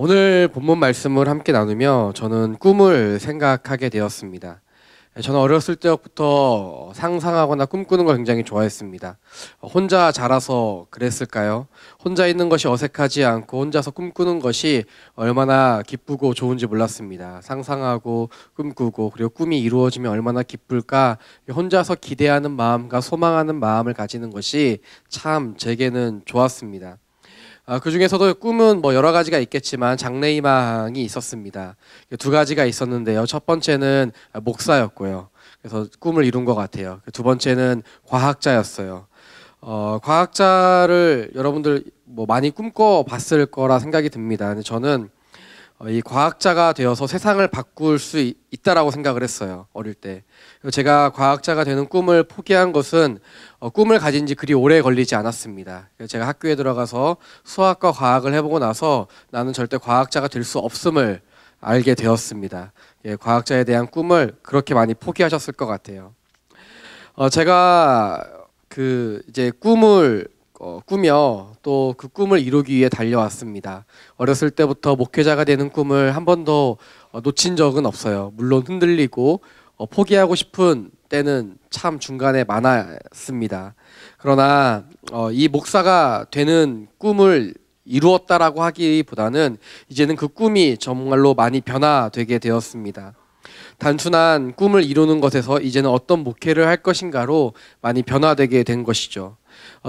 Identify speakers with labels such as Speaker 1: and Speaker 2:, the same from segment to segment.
Speaker 1: 오늘 본문 말씀을 함께 나누며 저는 꿈을 생각하게 되었습니다. 저는 어렸을 때부터 상상하거나 꿈꾸는 걸 굉장히 좋아했습니다. 혼자 자라서 그랬을까요? 혼자 있는 것이 어색하지 않고 혼자서 꿈꾸는 것이 얼마나 기쁘고 좋은지 몰랐습니다. 상상하고 꿈꾸고 그리고 꿈이 이루어지면 얼마나 기쁠까? 혼자서 기대하는 마음과 소망하는 마음을 가지는 것이 참 제게는 좋았습니다. 그 중에서도 꿈은 여러 가지가 있겠지만 장래희망이 있었습니다. 두 가지가 있었는데요. 첫 번째는 목사였고요. 그래서 꿈을 이룬 것 같아요. 두 번째는 과학자였어요. 과학자를 여러분들 많이 꿈꿔봤을 거라 생각이 듭니다. 근데 저는 이 과학자가 되어서 세상을 바꿀 수 있다라고 생각을 했어요. 어릴 때. 제가 과학자가 되는 꿈을 포기한 것은 꿈을 가진 지 그리 오래 걸리지 않았습니다. 제가 학교에 들어가서 수학과 과학을 해보고 나서 나는 절대 과학자가 될 수 없음을 알게 되었습니다. 과학자에 대한 꿈을 그렇게 많이 포기하셨을 것 같아요. 제가 이제 꿈을 꾸며 또 그 꿈을 이루기 위해 달려왔습니다. 어렸을 때부터 목회자가 되는 꿈을 한 번도 놓친 적은 없어요. 물론 흔들리고 포기하고 싶은 때는 참 중간에 많았습니다. 그러나 이 목사가 되는 꿈을 이루었다라고 하기보다는 이제는 그 꿈이 정말로 많이 변화되게 되었습니다. 단순한 꿈을 이루는 것에서 이제는 어떤 목회를 할 것인가로 많이 변화되게 된 것이죠.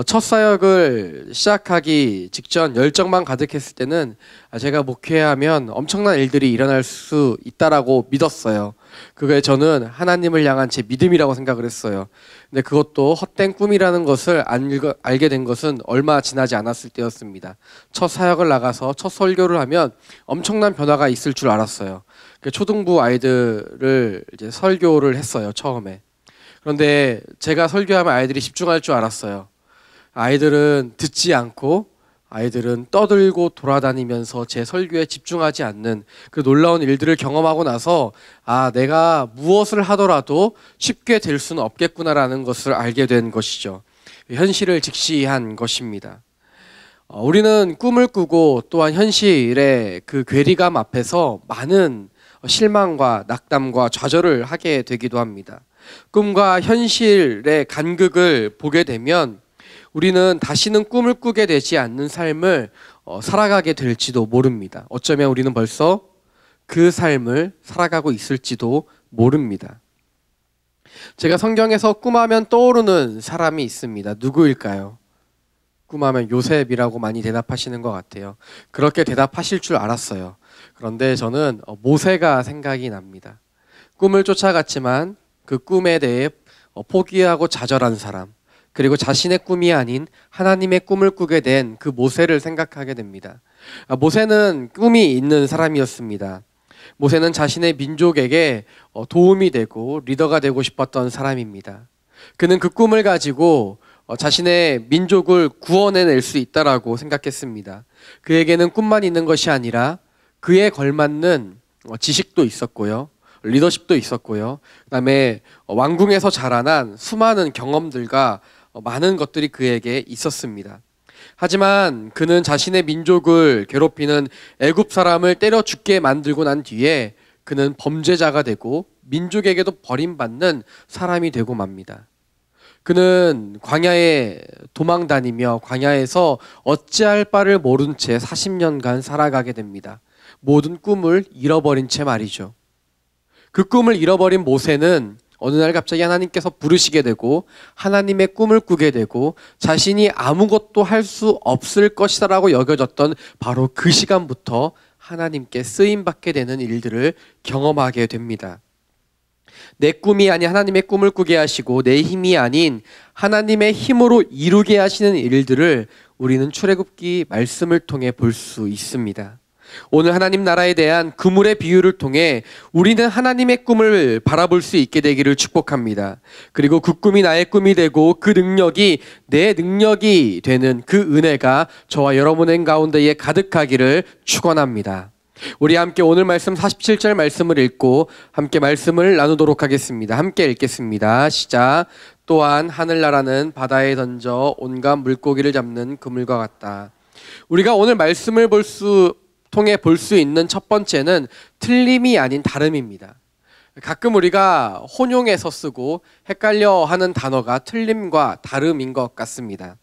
Speaker 1: 첫 사역을 시작하기 직전 열정만 가득했을 때는 제가 목회하면 엄청난 일들이 일어날 수 있다라고 믿었어요. 그게 저는 하나님을 향한 제 믿음이라고 생각을 했어요. 근데 그것도 헛된 꿈이라는 것을 알게 된 것은 얼마 지나지 않았을 때였습니다. 첫 사역을 나가서 첫 설교를 하면 엄청난 변화가 있을 줄 알았어요. 초등부 아이들을 이제 설교를 했어요, 처음에. 그런데 제가 설교하면 아이들이 집중할 줄 알았어요. 아이들은 듣지 않고 아이들은 떠들고 돌아다니면서 제 설교에 집중하지 않는 그 놀라운 일들을 경험하고 나서 내가 무엇을 하더라도 쉽게 될 수는 없겠구나라는 것을 알게 된 것이죠. 현실을 직시한 것입니다. 우리는 꿈을 꾸고 또한 현실의 그 괴리감 앞에서 많은 실망과 낙담과 좌절을 하게 되기도 합니다. 꿈과 현실의 간극을 보게 되면 우리는 다시는 꿈을 꾸게 되지 않는 삶을 살아가게 될지도 모릅니다. 어쩌면 우리는 벌써 그 삶을 살아가고 있을지도 모릅니다. 제가 성경에서 꿈하면 떠오르는 사람이 있습니다. 누구일까요? 꿈하면 요셉이라고 많이 대답하시는 것 같아요. 그렇게 대답하실 줄 알았어요. 그런데 저는 모세가 생각이 납니다. 꿈을 쫓아갔지만 그 꿈에 대해 포기하고 좌절한 사람, 그리고 자신의 꿈이 아닌 하나님의 꿈을 꾸게 된 그 모세를 생각하게 됩니다. 모세는 꿈이 있는 사람이었습니다. 모세는 자신의 민족에게 도움이 되고 리더가 되고 싶었던 사람입니다. 그는 그 꿈을 가지고 자신의 민족을 구원해낼 수 있다라고 생각했습니다. 그에게는 꿈만 있는 것이 아니라 그에 걸맞는 지식도 있었고요. 리더십도 있었고요. 그다음에 왕궁에서 자라난 수많은 경험들과 많은 것들이 그에게 있었습니다. 하지만 그는 자신의 민족을 괴롭히는 애굽 사람을 때려 죽게 만들고 난 뒤에 그는 범죄자가 되고 민족에게도 버림받는 사람이 되고 맙니다. 그는 광야에 도망 다니며 광야에서 어찌할 바를 모른 채 40년간 살아가게 됩니다. 모든 꿈을 잃어버린 채 말이죠. 그 꿈을 잃어버린 모세는 어느 날 갑자기 하나님께서 부르시게 되고 하나님의 꿈을 꾸게 되고 자신이 아무것도 할 수 없을 것이다라고 여겨졌던 바로 그 시간부터 하나님께 쓰임받게 되는 일들을 경험하게 됩니다. 내 꿈이 아닌 하나님의 꿈을 꾸게 하시고 내 힘이 아닌 하나님의 힘으로 이루게 하시는 일들을 우리는 출애굽기 말씀을 통해 볼 수 있습니다. 오늘 하나님 나라에 대한 그물의 비유를 통해 우리는 하나님의 꿈을 바라볼 수 있게 되기를 축복합니다. 그리고 그 꿈이 나의 꿈이 되고 그 능력이 내 능력이 되는 그 은혜가 저와 여러분의 가운데에 가득하기를 축원합니다. 우리 함께 오늘 말씀 47절 말씀을 읽고 함께 말씀을 나누도록 하겠습니다. 함께 읽겠습니다. 시작. 또한 하늘나라는 바다에 던져 온갖 물고기를 잡는 그물과 같다. 우리가 오늘 말씀을 통해 볼 수 있는 첫 번째는 틀림이 아닌 다름입니다. 가끔 우리가 혼용해서 쓰고 헷갈려 하는 단어가 틀림과 다름인 것 같습니다.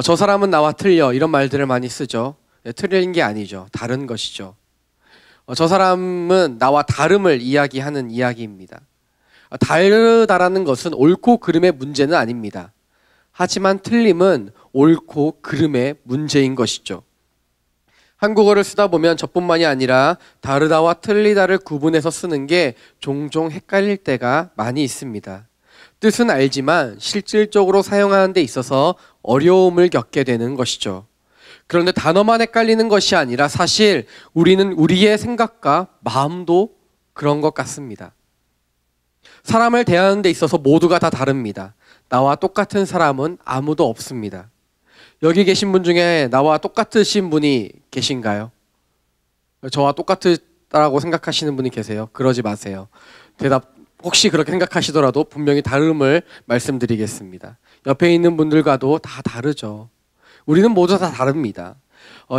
Speaker 1: 저 사람은 나와 틀려 이런 말들을 많이 쓰죠. 틀린 게 아니죠. 다른 것이죠. 저 사람은 나와 다름을 이야기하는 이야기입니다. 다르다라는 것은 옳고 그름의 문제는 아닙니다. 하지만 틀림은 옳고 그름의 문제인 것이죠. 한국어를 쓰다 보면 저뿐만이 아니라 다르다와 틀리다를 구분해서 쓰는 게 종종 헷갈릴 때가 많이 있습니다. 뜻은 알지만 실질적으로 사용하는 데 있어서 어려움을 겪게 되는 것이죠. 그런데 단어만 헷갈리는 것이 아니라 사실 우리는 우리의 생각과 마음도 그런 것 같습니다. 사람을 대하는 데 있어서 모두가 다 다릅니다. 나와 똑같은 사람은 아무도 없습니다. 여기 계신 분 중에 나와 똑같으신 분이 계신가요? 저와 똑같다라고 생각하시는 분이 계세요? 그러지 마세요. 대답, 혹시 그렇게 생각하시더라도 분명히 다름을 말씀드리겠습니다. 옆에 있는 분들과도 다 다르죠. 우리는 모두 다 다릅니다.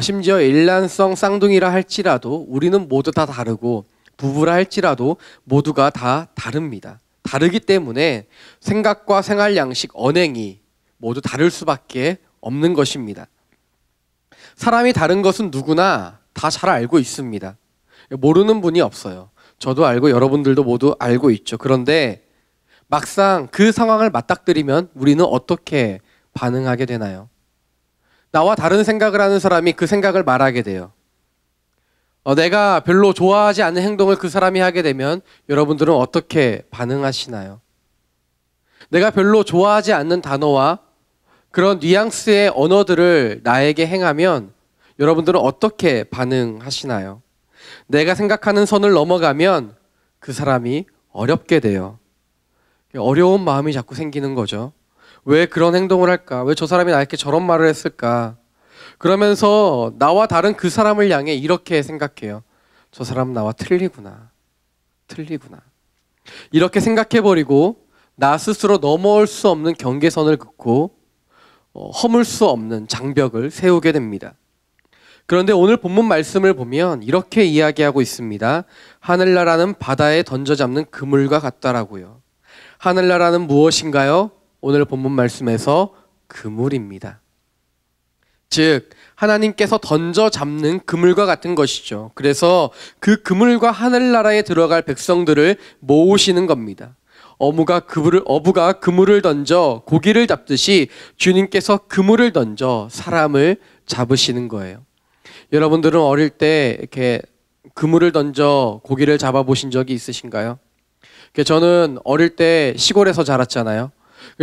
Speaker 1: 심지어 일란성 쌍둥이라 할지라도 우리는 모두 다 다르고 부부라 할지라도 모두가 다 다릅니다. 다르기 때문에 생각과 생활 양식, 언행이 모두 다를 수밖에 없는 것입니다. 사람이 다른 것은 누구나 다 잘 알고 있습니다. 모르는 분이 없어요. 저도 알고 여러분들도 모두 알고 있죠. 그런데 막상 그 상황을 맞닥뜨리면 우리는 어떻게 반응하게 되나요? 나와 다른 생각을 하는 사람이 그 생각을 말하게 돼요. 내가 별로 좋아하지 않는 행동을 그 사람이 하게 되면 여러분들은 어떻게 반응하시나요? 내가 별로 좋아하지 않는 단어와 그런 뉘앙스의 언어들을 나에게 행하면 여러분들은 어떻게 반응하시나요? 내가 생각하는 선을 넘어가면 그 사람이 어렵게 돼요. 어려운 마음이 자꾸 생기는 거죠. 왜 그런 행동을 할까? 왜 저 사람이 나에게 저런 말을 했을까? 그러면서 나와 다른 그 사람을 향해 이렇게 생각해요. 저 사람은 나와 틀리구나. 이렇게 생각해버리고 나 스스로 넘어올 수 없는 경계선을 긋고 허물 수 없는 장벽을 세우게 됩니다. 그런데 오늘 본문 말씀을 보면 이렇게 이야기하고 있습니다. 하늘나라는 바다에 던져잡는 그물과 같다라고요. 하늘나라는 무엇인가요? 오늘 본문 말씀에서 그물입니다. 즉 하나님께서 던져잡는 그물과 같은 것이죠. 그래서 그 그물과 하늘나라에 들어갈 백성들을 모으시는 겁니다. 어부가 그물을 던져 고기를 잡듯이 주님께서 그물을 던져 사람을 잡으시는 거예요. 여러분들은 어릴 때 이렇게 그물을 던져 고기를 잡아보신 적이 있으신가요? 저는 어릴 때 시골에서 자랐잖아요.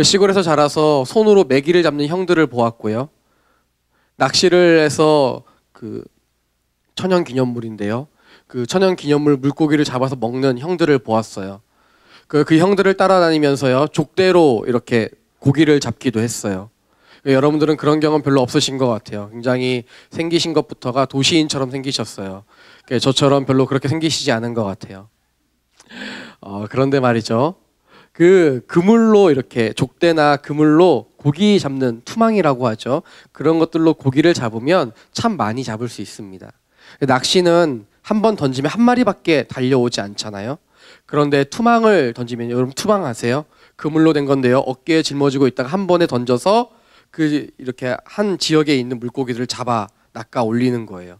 Speaker 1: 시골에서 자라서 손으로 메기를 잡는 형들을 보았고요. 낚시를 해서 그 천연기념물인데요. 그 천연기념물 물고기를 잡아서 먹는 형들을 보았어요. 그 형들을 따라다니면서요, 족대로 이렇게 고기를 잡기도 했어요. 여러분들은 그런 경험 별로 없으신 것 같아요. 굉장히 생기신 것부터가 도시인처럼 생기셨어요. 저처럼 별로 그렇게 생기시지 않은 것 같아요. 그런데 말이죠. 그 그물로 이렇게 족대나 그물로 고기 잡는 투망이라고 하죠. 그런 것들로 고기를 잡으면 참 많이 잡을 수 있습니다. 낚시는 한 번 던지면 한 마리밖에 달려오지 않잖아요. 그런데 투망을 던지면, 여러분 투망 아세요? 그물로 된 건데요. 어깨에 짊어지고 있다가 한 번에 던져서 이렇게 한 지역에 있는 물고기들을 잡아 낚아 올리는 거예요.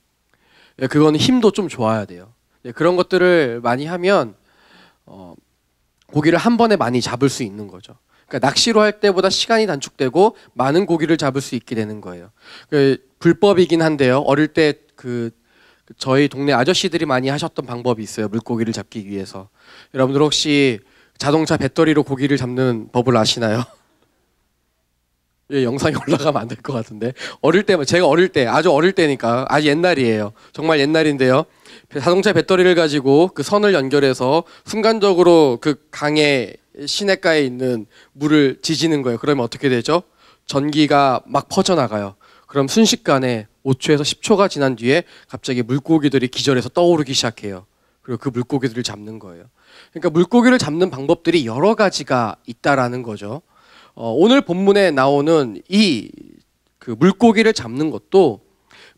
Speaker 1: 그거는 힘도 좀 좋아야 돼요. 그런 것들을 많이 하면 고기를 한 번에 많이 잡을 수 있는 거죠. 그러니까 낚시로 할 때보다 시간이 단축되고 많은 고기를 잡을 수 있게 되는 거예요. 불법이긴 한데요. 어릴 때 저희 동네 아저씨들이 많이 하셨던 방법이 있어요. 물고기를 잡기 위해서. 여러분들 혹시 자동차 배터리로 고기를 잡는 법을 아시나요? 영상이 올라가면 안 될 것 같은데. 제가 어릴 때, 아주 어릴 때니까, 아주 옛날이에요. 정말 옛날인데요. 자동차 배터리를 가지고 그 선을 연결해서 순간적으로 그 강의 시냇가에 있는 물을 지지는 거예요. 그러면 어떻게 되죠? 전기가 막 퍼져나가요. 그럼 순식간에 5초에서 10초가 지난 뒤에 갑자기 물고기들이 기절해서 떠오르기 시작해요. 그리고 그 물고기들을 잡는 거예요. 그러니까 물고기를 잡는 방법들이 여러 가지가 있다라는 거죠. 오늘 본문에 나오는 그 물고기를 잡는 것도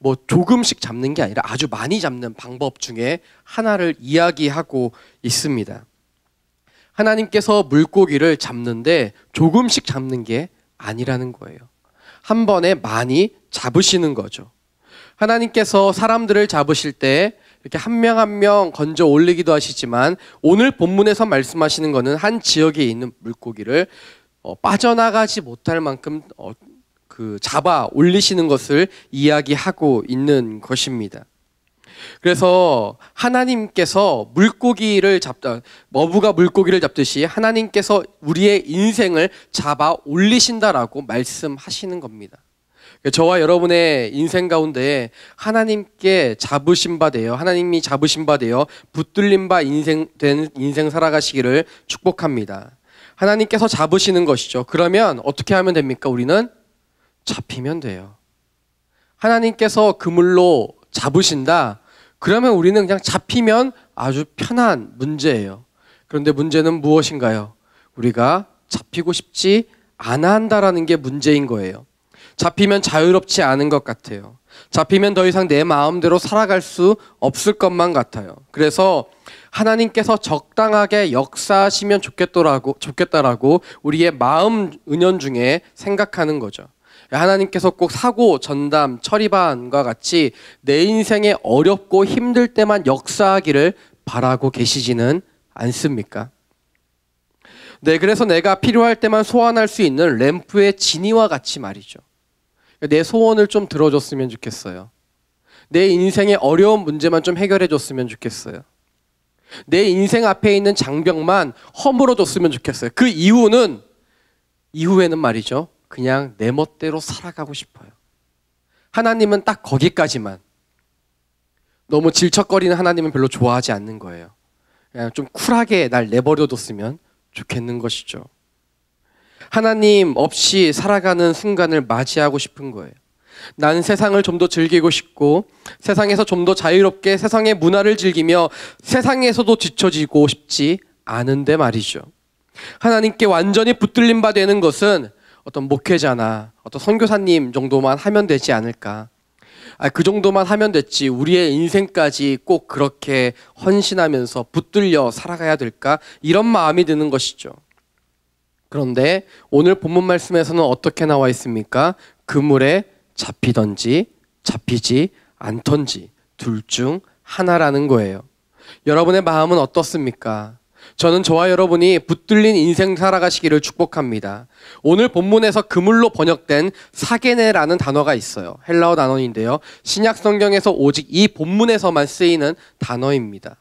Speaker 1: 뭐 조금씩 잡는 게 아니라 아주 많이 잡는 방법 중에 하나를 이야기하고 있습니다. 하나님께서 물고기를 잡는데 조금씩 잡는 게 아니라는 거예요. 한 번에 많이 잡으시는 거죠. 하나님께서 사람들을 잡으실 때 이렇게 한 명 한 명 건져 올리기도 하시지만 오늘 본문에서 말씀하시는 것은 한 지역에 있는 물고기를 빠져나가지 못할 만큼 잡아 올리시는 것을 이야기하고 있는 것입니다. 그래서 하나님께서 물고기를 어부가 물고기를 잡듯이 하나님께서 우리의 인생을 잡아 올리신다라고 말씀하시는 겁니다. 저와 여러분의 인생 가운데 하나님께 잡으신 바 되어, 하나님이 잡으신 바 되어 붙들린 바 된 인생 살아가시기를 축복합니다. 하나님께서 잡으시는 것이죠. 그러면 어떻게 하면 됩니까? 우리는 잡히면 돼요. 하나님께서 그물로 잡으신다. 그러면 우리는 그냥 잡히면 아주 편한 문제예요. 그런데 문제는 무엇인가요? 우리가 잡히고 싶지 않아 한다라는 게 문제인 거예요. 잡히면 자유롭지 않은 것 같아요. 잡히면 더 이상 내 마음대로 살아갈 수 없을 것만 같아요. 그래서 하나님께서 적당하게 역사하시면 좋겠다라고 우리의 마음 은연중에 생각하는 거죠. 하나님께서 꼭 사고, 전담, 처리반과 같이 내 인생에 어렵고 힘들 때만 역사하기를 바라고 계시지는 않습니까? 네, 그래서 내가 필요할 때만 소환할 수 있는 램프의 지니와 같이 말이죠. 내 소원을 좀 들어줬으면 좋겠어요. 내 인생의 어려운 문제만 좀 해결해줬으면 좋겠어요. 내 인생 앞에 있는 장벽만 허물어줬으면 좋겠어요. 그 이후에는 말이죠. 그냥 내 멋대로 살아가고 싶어요. 하나님은 딱 거기까지만. 너무 질척거리는 하나님은 별로 좋아하지 않는 거예요. 그냥 좀 쿨하게 날 내버려뒀으면 좋겠는 것이죠. 하나님 없이 살아가는 순간을 맞이하고 싶은 거예요. 나는 세상을 좀 더 즐기고 싶고 세상에서 좀 더 자유롭게 세상의 문화를 즐기며 세상에서도 뒤처지고 싶지 않은데 말이죠. 하나님께 완전히 붙들림 바 되는 것은 어떤 목회자나 어떤 선교사님 정도만 하면 되지 않을까. 그 정도만 하면 됐지 우리의 인생까지 꼭 그렇게 헌신하면서 붙들려 살아가야 될까? 이런 마음이 드는 것이죠. 그런데 오늘 본문 말씀에서는 어떻게 나와 있습니까? 그물에 잡히던지 잡히지 않던지 둘 중 하나라는 거예요. 여러분의 마음은 어떻습니까? 저는 저와 여러분이 붙들린 인생 살아가시기를 축복합니다. 오늘 본문에서 그물로 번역된 사게네라는 단어가 있어요. 헬라어 단어인데요. 신약 성경에서 오직 이 본문에서만 쓰이는 단어입니다.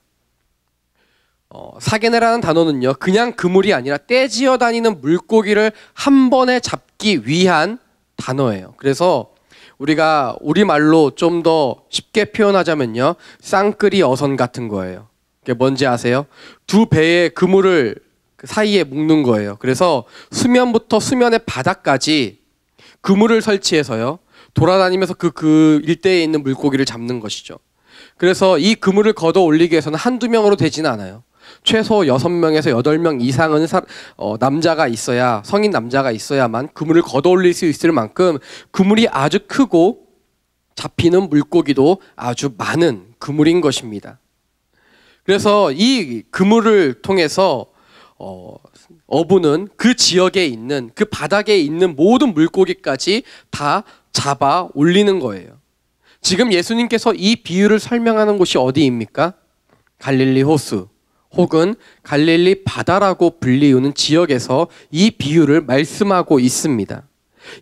Speaker 1: 사게네라는 단어는요, 그냥 그물이 아니라 떼지어 다니는 물고기를 한 번에 잡기 위한 단어예요. 그래서 우리가 우리말로 좀 더 쉽게 표현하자면요, 쌍끌이 어선 같은 거예요. 그게 뭔지 아세요? 두 배의 그물을 그 사이에 묶는 거예요. 그래서 수면부터 수면의 바닥까지 그물을 설치해서요, 돌아다니면서 그 일대에 있는 물고기를 잡는 것이죠. 그래서 이 그물을 걷어 올리기 위해서는 한두 명으로 되지는 않아요. 최소 6명에서 8명 이상은 남자가 있어야, 성인 남자가 있어야만 그물을 걷어 올릴 수 있을 만큼 그물이 아주 크고 잡히는 물고기도 아주 많은 그물인 것입니다. 그래서 이 그물을 통해서 어부는 그 지역에 있는, 그 바닥에 있는 모든 물고기까지 다 잡아 올리는 거예요. 지금 예수님께서 이 비유를 설명하는 곳이 어디입니까? 갈릴리 호수 혹은 갈릴리 바다라고 불리우는 지역에서 이 비유를 말씀하고 있습니다.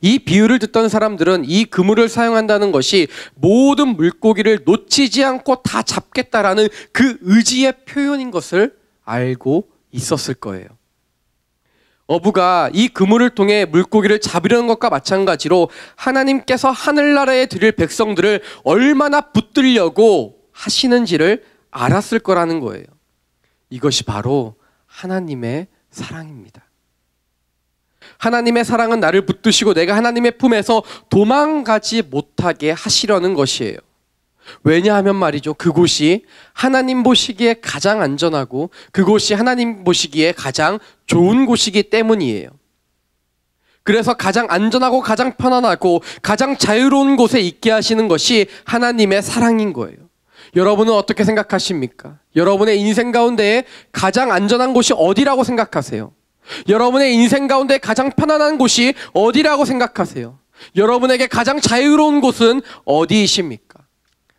Speaker 1: 이 비유를 듣던 사람들은 이 그물을 사용한다는 것이 모든 물고기를 놓치지 않고 다 잡겠다라는 그 의지의 표현인 것을 알고 있었을 거예요. 어부가 이 그물을 통해 물고기를 잡으려는 것과 마찬가지로 하나님께서 하늘나라에 드릴 백성들을 얼마나 붙들려고 하시는지를 알았을 거라는 거예요. 이것이 바로 하나님의 사랑입니다. 하나님의 사랑은 나를 붙드시고 내가 하나님의 품에서 도망가지 못하게 하시려는 것이에요. 왜냐하면 말이죠, 그곳이 하나님 보시기에 가장 안전하고 그곳이 하나님 보시기에 가장 좋은 곳이기 때문이에요. 그래서 가장 안전하고 가장 편안하고 가장 자유로운 곳에 있게 하시는 것이 하나님의 사랑인 거예요. 여러분은 어떻게 생각하십니까? 여러분의 인생 가운데 가장 안전한 곳이 어디라고 생각하세요? 여러분의 인생 가운데 가장 편안한 곳이 어디라고 생각하세요? 여러분에게 가장 자유로운 곳은 어디이십니까?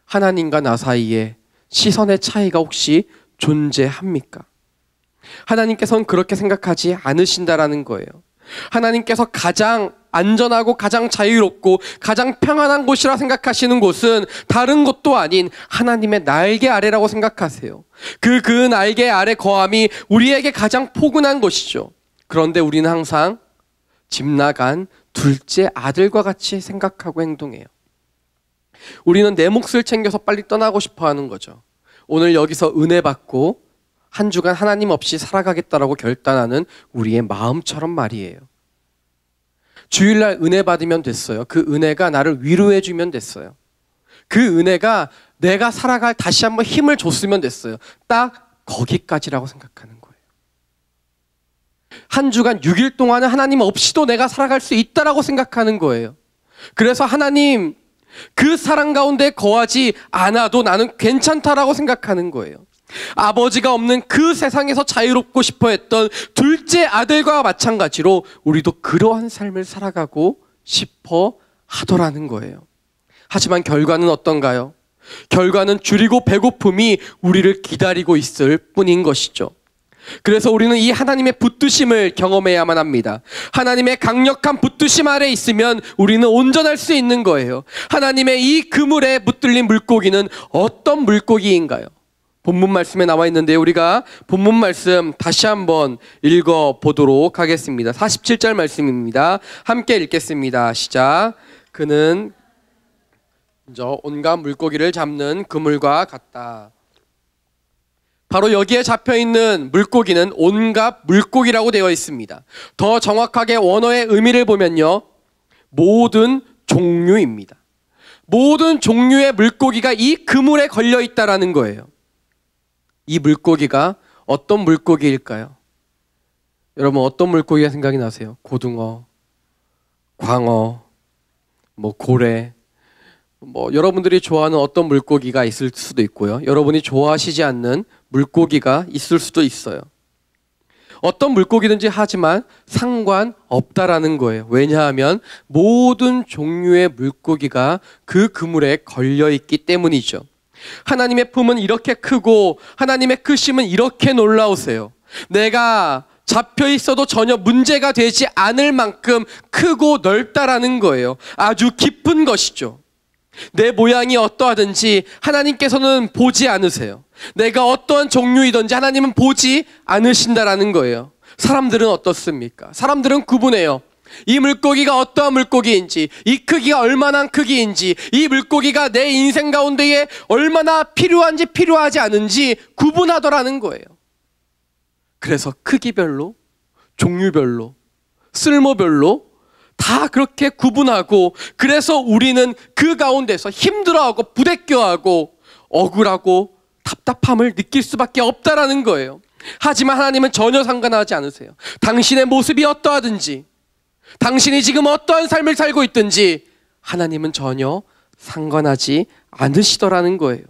Speaker 1: 하나님과 나 사이에 시선의 차이가 혹시 존재합니까? 하나님께서는 그렇게 생각하지 않으신다라는 거예요. 하나님께서 가장 안전하고 가장 자유롭고 가장 평안한 곳이라 생각하시는 곳은 다른 곳도 아닌 하나님의 날개 아래라고 생각하세요. 그 날개 아래 거함이 우리에게 가장 포근한 것이죠. 그런데 우리는 항상 집 나간 둘째 아들과 같이 생각하고 행동해요. 우리는 내 몫을 챙겨서 빨리 떠나고 싶어 하는 거죠. 오늘 여기서 은혜 받고 한 주간 하나님 없이 살아가겠다라고 결단하는 우리의 마음처럼 말이에요. 주일날 은혜 받으면 됐어요. 그 은혜가 나를 위로해 주면 됐어요. 그 은혜가 내가 살아갈 다시 한번 힘을 줬으면 됐어요. 딱 거기까지라고 생각하는 거예요. 한 주간 6일 동안은 하나님 없이도 내가 살아갈 수 있다라고 생각하는 거예요. 그래서 하나님 그 사랑 가운데 거하지 않아도 나는 괜찮다라고 생각하는 거예요. 아버지가 없는 그 세상에서 자유롭고 싶어 했던 둘째 아들과 마찬가지로 우리도 그러한 삶을 살아가고 싶어 하더라는 거예요. 하지만 결과는 어떤가요? 결과는 줄이고 배고픔이 우리를 기다리고 있을 뿐인 것이죠. 그래서 우리는 이 하나님의 붙드심을 경험해야만 합니다. 하나님의 강력한 붙드심 아래 있으면 우리는 온전할 수 있는 거예요. 하나님의 이 그물에 붙들린 물고기는 어떤 물고기인가요? 본문 말씀에 나와 있는데 우리가 본문 말씀 다시 한번 읽어보도록 하겠습니다. 47절 말씀입니다. 함께 읽겠습니다. 시작. 그는 온갖 물고기를 잡는 그물과 같다. 바로 여기에 잡혀있는 물고기는 온갖 물고기라고 되어 있습니다. 더 정확하게 원어의 의미를 보면요, 모든 종류입니다. 모든 종류의 물고기가 이 그물에 걸려 있다라는 거예요. 이 물고기가 어떤 물고기일까요? 여러분 어떤 물고기가 생각이 나세요? 고등어, 광어, 고래, 여러분들이 좋아하는 어떤 물고기가 있을 수도 있고요. 여러분이 좋아하시지 않는 물고기가 있을 수도 있어요. 어떤 물고기든지 하지만 상관없다라는 거예요. 왜냐하면 모든 종류의 물고기가 그 그물에 걸려 있기 때문이죠. 하나님의 품은 이렇게 크고 하나님의 크심은 이렇게 놀라우세요. 내가 잡혀 있어도 전혀 문제가 되지 않을 만큼 크고 넓다라는 거예요. 아주 깊은 것이죠. 내 모양이 어떠하든지 하나님께서는 보지 않으세요. 내가 어떠한 종류이든지 하나님은 보지 않으신다라는 거예요. 사람들은 어떻습니까? 사람들은 구분해요. 이 물고기가 어떠한 물고기인지, 이 크기가 얼마나 크기인지, 이 물고기가 내 인생 가운데에 얼마나 필요한지 필요하지 않은지 구분하더라는 거예요. 그래서 크기별로, 종류별로, 쓸모별로 다 그렇게 구분하고, 그래서 우리는 그 가운데서 힘들어하고 부대껴하고 억울하고 답답함을 느낄 수밖에 없다라는 거예요. 하지만 하나님은 전혀 상관하지 않으세요. 당신의 모습이 어떠하든지, 당신이 지금 어떠한 삶을 살고 있든지 하나님은 전혀 상관하지 않으시더라는 거예요.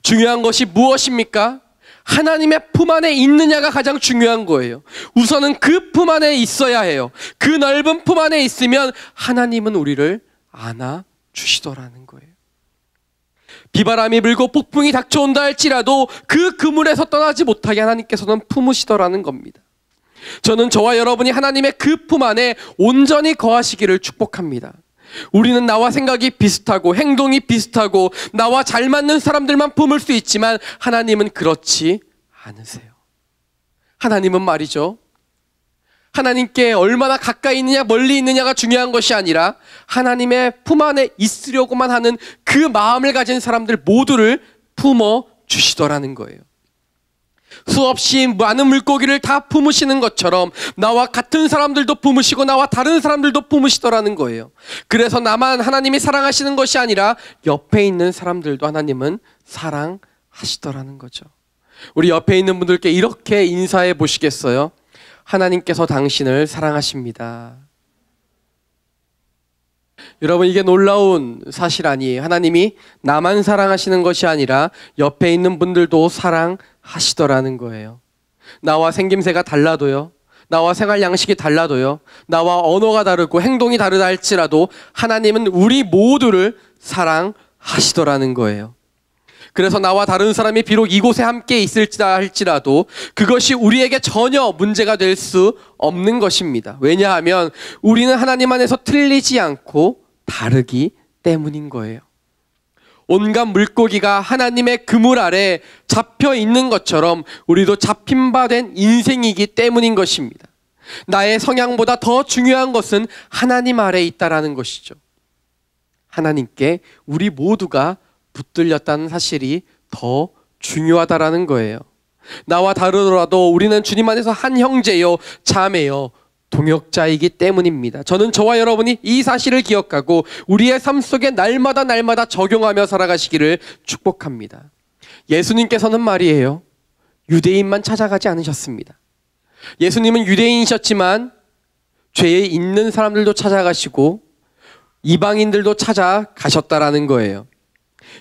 Speaker 1: 중요한 것이 무엇입니까? 하나님의 품 안에 있느냐가 가장 중요한 거예요. 우선은 그 품 안에 있어야 해요. 그 넓은 품 안에 있으면 하나님은 우리를 안아주시더라는 거예요. 비바람이 불고 폭풍이 닥쳐온다 할지라도 그 그물에서 떠나지 못하게 하나님께서는 품으시더라는 겁니다. 저는 저와 여러분이 하나님의 그 품 안에 온전히 거하시기를 축복합니다. 우리는 나와 생각이 비슷하고 행동이 비슷하고 나와 잘 맞는 사람들만 품을 수 있지만 하나님은 그렇지 않으세요. 하나님은 말이죠, 하나님께 얼마나 가까이 있느냐 멀리 있느냐가 중요한 것이 아니라 하나님의 품 안에 있으려고만 하는 그 마음을 가진 사람들 모두를 품어 주시더라는 거예요. 수없이 많은 물고기를 다 품으시는 것처럼 나와 같은 사람들도 품으시고 나와 다른 사람들도 품으시더라는 거예요. 그래서 나만 하나님이 사랑하시는 것이 아니라 옆에 있는 사람들도 하나님은 사랑하시더라는 거죠. 우리 옆에 있는 분들께 이렇게 인사해 보시겠어요? 하나님께서 당신을 사랑하십니다. 여러분, 이게 놀라운 사실 아니에요? 하나님이 나만 사랑하시는 것이 아니라 옆에 있는 분들도 사랑하시더라는 거예요. 나와 생김새가 달라도요, 나와 생활 양식이 달라도요, 나와 언어가 다르고 행동이 다르다 할지라도 하나님은 우리 모두를 사랑하시더라는 거예요. 그래서 나와 다른 사람이 비록 이곳에 함께 있을지라 할지라도 그것이 우리에게 전혀 문제가 될 수 없는 것입니다. 왜냐하면 우리는 하나님 안에서 틀리지 않고 다르기 때문인 거예요. 온갖 물고기가 하나님의 그물 아래 잡혀 있는 것처럼 우리도 잡힌 바 된 인생이기 때문인 것입니다. 나의 성향보다 더 중요한 것은 하나님 아래 있다라는 것이죠. 하나님께 우리 모두가 붙들렸다는 사실이 더 중요하다라는 거예요. 나와 다르더라도 우리는 주님 안에서 한 형제요, 자매요, 동역자이기 때문입니다. 저는 저와 여러분이 이 사실을 기억하고 우리의 삶 속에 날마다 적용하며 살아가시기를 축복합니다. 예수님께서는 말이에요, 유대인만 찾아가지 않으셨습니다. 예수님은 유대인이셨지만 죄에 있는 사람들도 찾아가시고 이방인들도 찾아가셨다라는 거예요.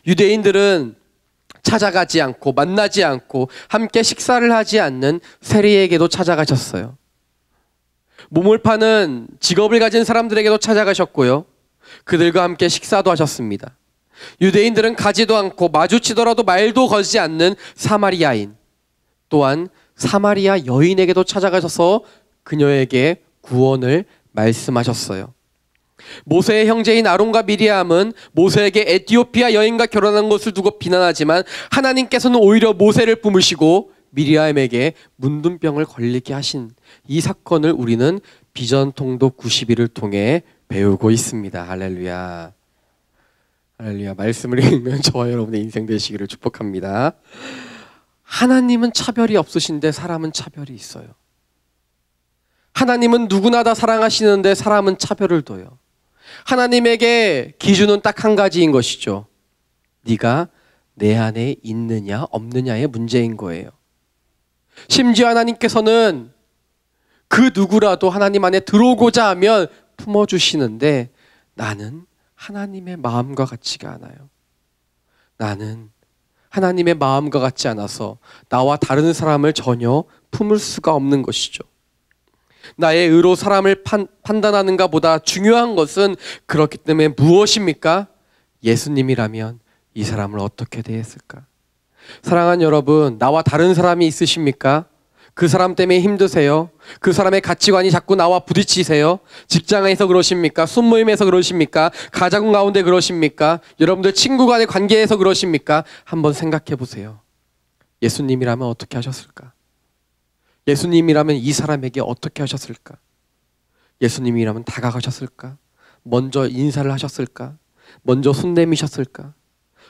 Speaker 1: 유대인들은 찾아가지 않고 만나지 않고 함께 식사를 하지 않는 세리에게도 찾아가셨어요. 몸을 파는 직업을 가진 사람들에게도 찾아가셨고요, 그들과 함께 식사도 하셨습니다. 유대인들은 가지도 않고 마주치더라도 말도 걸지 않는 사마리아인, 또한 사마리아 여인에게도 찾아가셔서 그녀에게 구원을 말씀하셨어요. 모세의 형제인 아론과 미리암은 모세에게 에티오피아 여인과 결혼한 것을 두고 비난하지만 하나님께서는 오히려 모세를 품으시고 미리암에게 문둥병을 걸리게 하신 이 사건을 우리는 비전 통독 90일을 통해 배우고 있습니다. 할렐루야. 할렐루야. 말씀을 읽으면 저와 여러분의 인생 되시기를 축복합니다. 하나님은 차별이 없으신데 사람은 차별이 있어요. 하나님은 누구나 다 사랑하시는데 사람은 차별을 둬요. 하나님에게 기준은 딱 한 가지인 것이죠. 네가 내 안에 있느냐 없느냐의 문제인 거예요. 심지어 하나님께서는 그 누구라도 하나님 안에 들어오고자 하면 품어주시는데 나는 하나님의 마음과 같지가 않아요. 나는 하나님의 마음과 같지 않아서 나와 다른 사람을 전혀 품을 수가 없는 것이죠. 나의 의로 사람을 판단하는가 보다 중요한 것은 그렇기 때문에 무엇입니까? 예수님이라면 이 사람을 어떻게 대했을까? 사랑하는 여러분, 나와 다른 사람이 있으십니까? 그 사람 때문에 힘드세요? 그 사람의 가치관이 자꾸 나와 부딪히세요? 직장에서 그러십니까? 순모임에서 그러십니까? 가정 가운데 그러십니까? 여러분들 친구 간의 관계에서 그러십니까? 한번 생각해 보세요. 예수님이라면 어떻게 하셨을까? 예수님이라면 이 사람에게 어떻게 하셨을까? 예수님이라면 다가가셨을까? 먼저 인사를 하셨을까? 먼저 손 내미셨을까?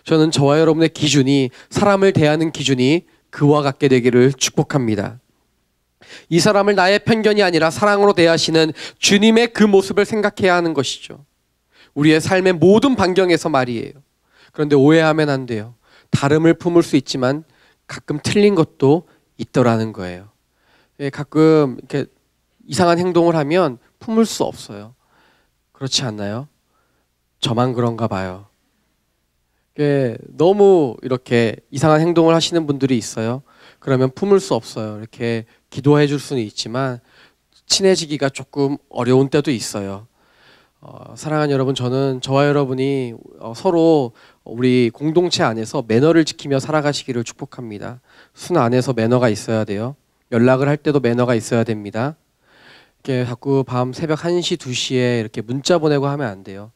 Speaker 1: 저는 저와 여러분의 기준이, 사람을 대하는 기준이 그와 같게 되기를 축복합니다. 이 사람을 나의 편견이 아니라 사랑으로 대하시는 주님의 그 모습을 생각해야 하는 것이죠. 우리의 삶의 모든 반경에서 말이에요. 그런데 오해하면 안 돼요. 다름을 품을 수 있지만 가끔 틀린 것도 있더라는 거예요. 가끔 이렇게 이상한 행동을 하면 품을 수 없어요. 그렇지 않나요? 저만 그런가 봐요. 너무 이렇게 이상한 행동을 하시는 분들이 있어요. 그러면 품을 수 없어요. 이렇게 기도해 줄 수는 있지만 친해지기가 조금 어려운 때도 있어요. 사랑하는 여러분, 저는 저와 여러분이 서로 우리 공동체 안에서 매너를 지키며 살아가시기를 축복합니다. 순 안에서 매너가 있어야 돼요. 연락을 할 때도 매너가 있어야 됩니다. 이렇게 자꾸 밤 새벽 1시, 2시에 이렇게 문자 보내고 하면 안 돼요.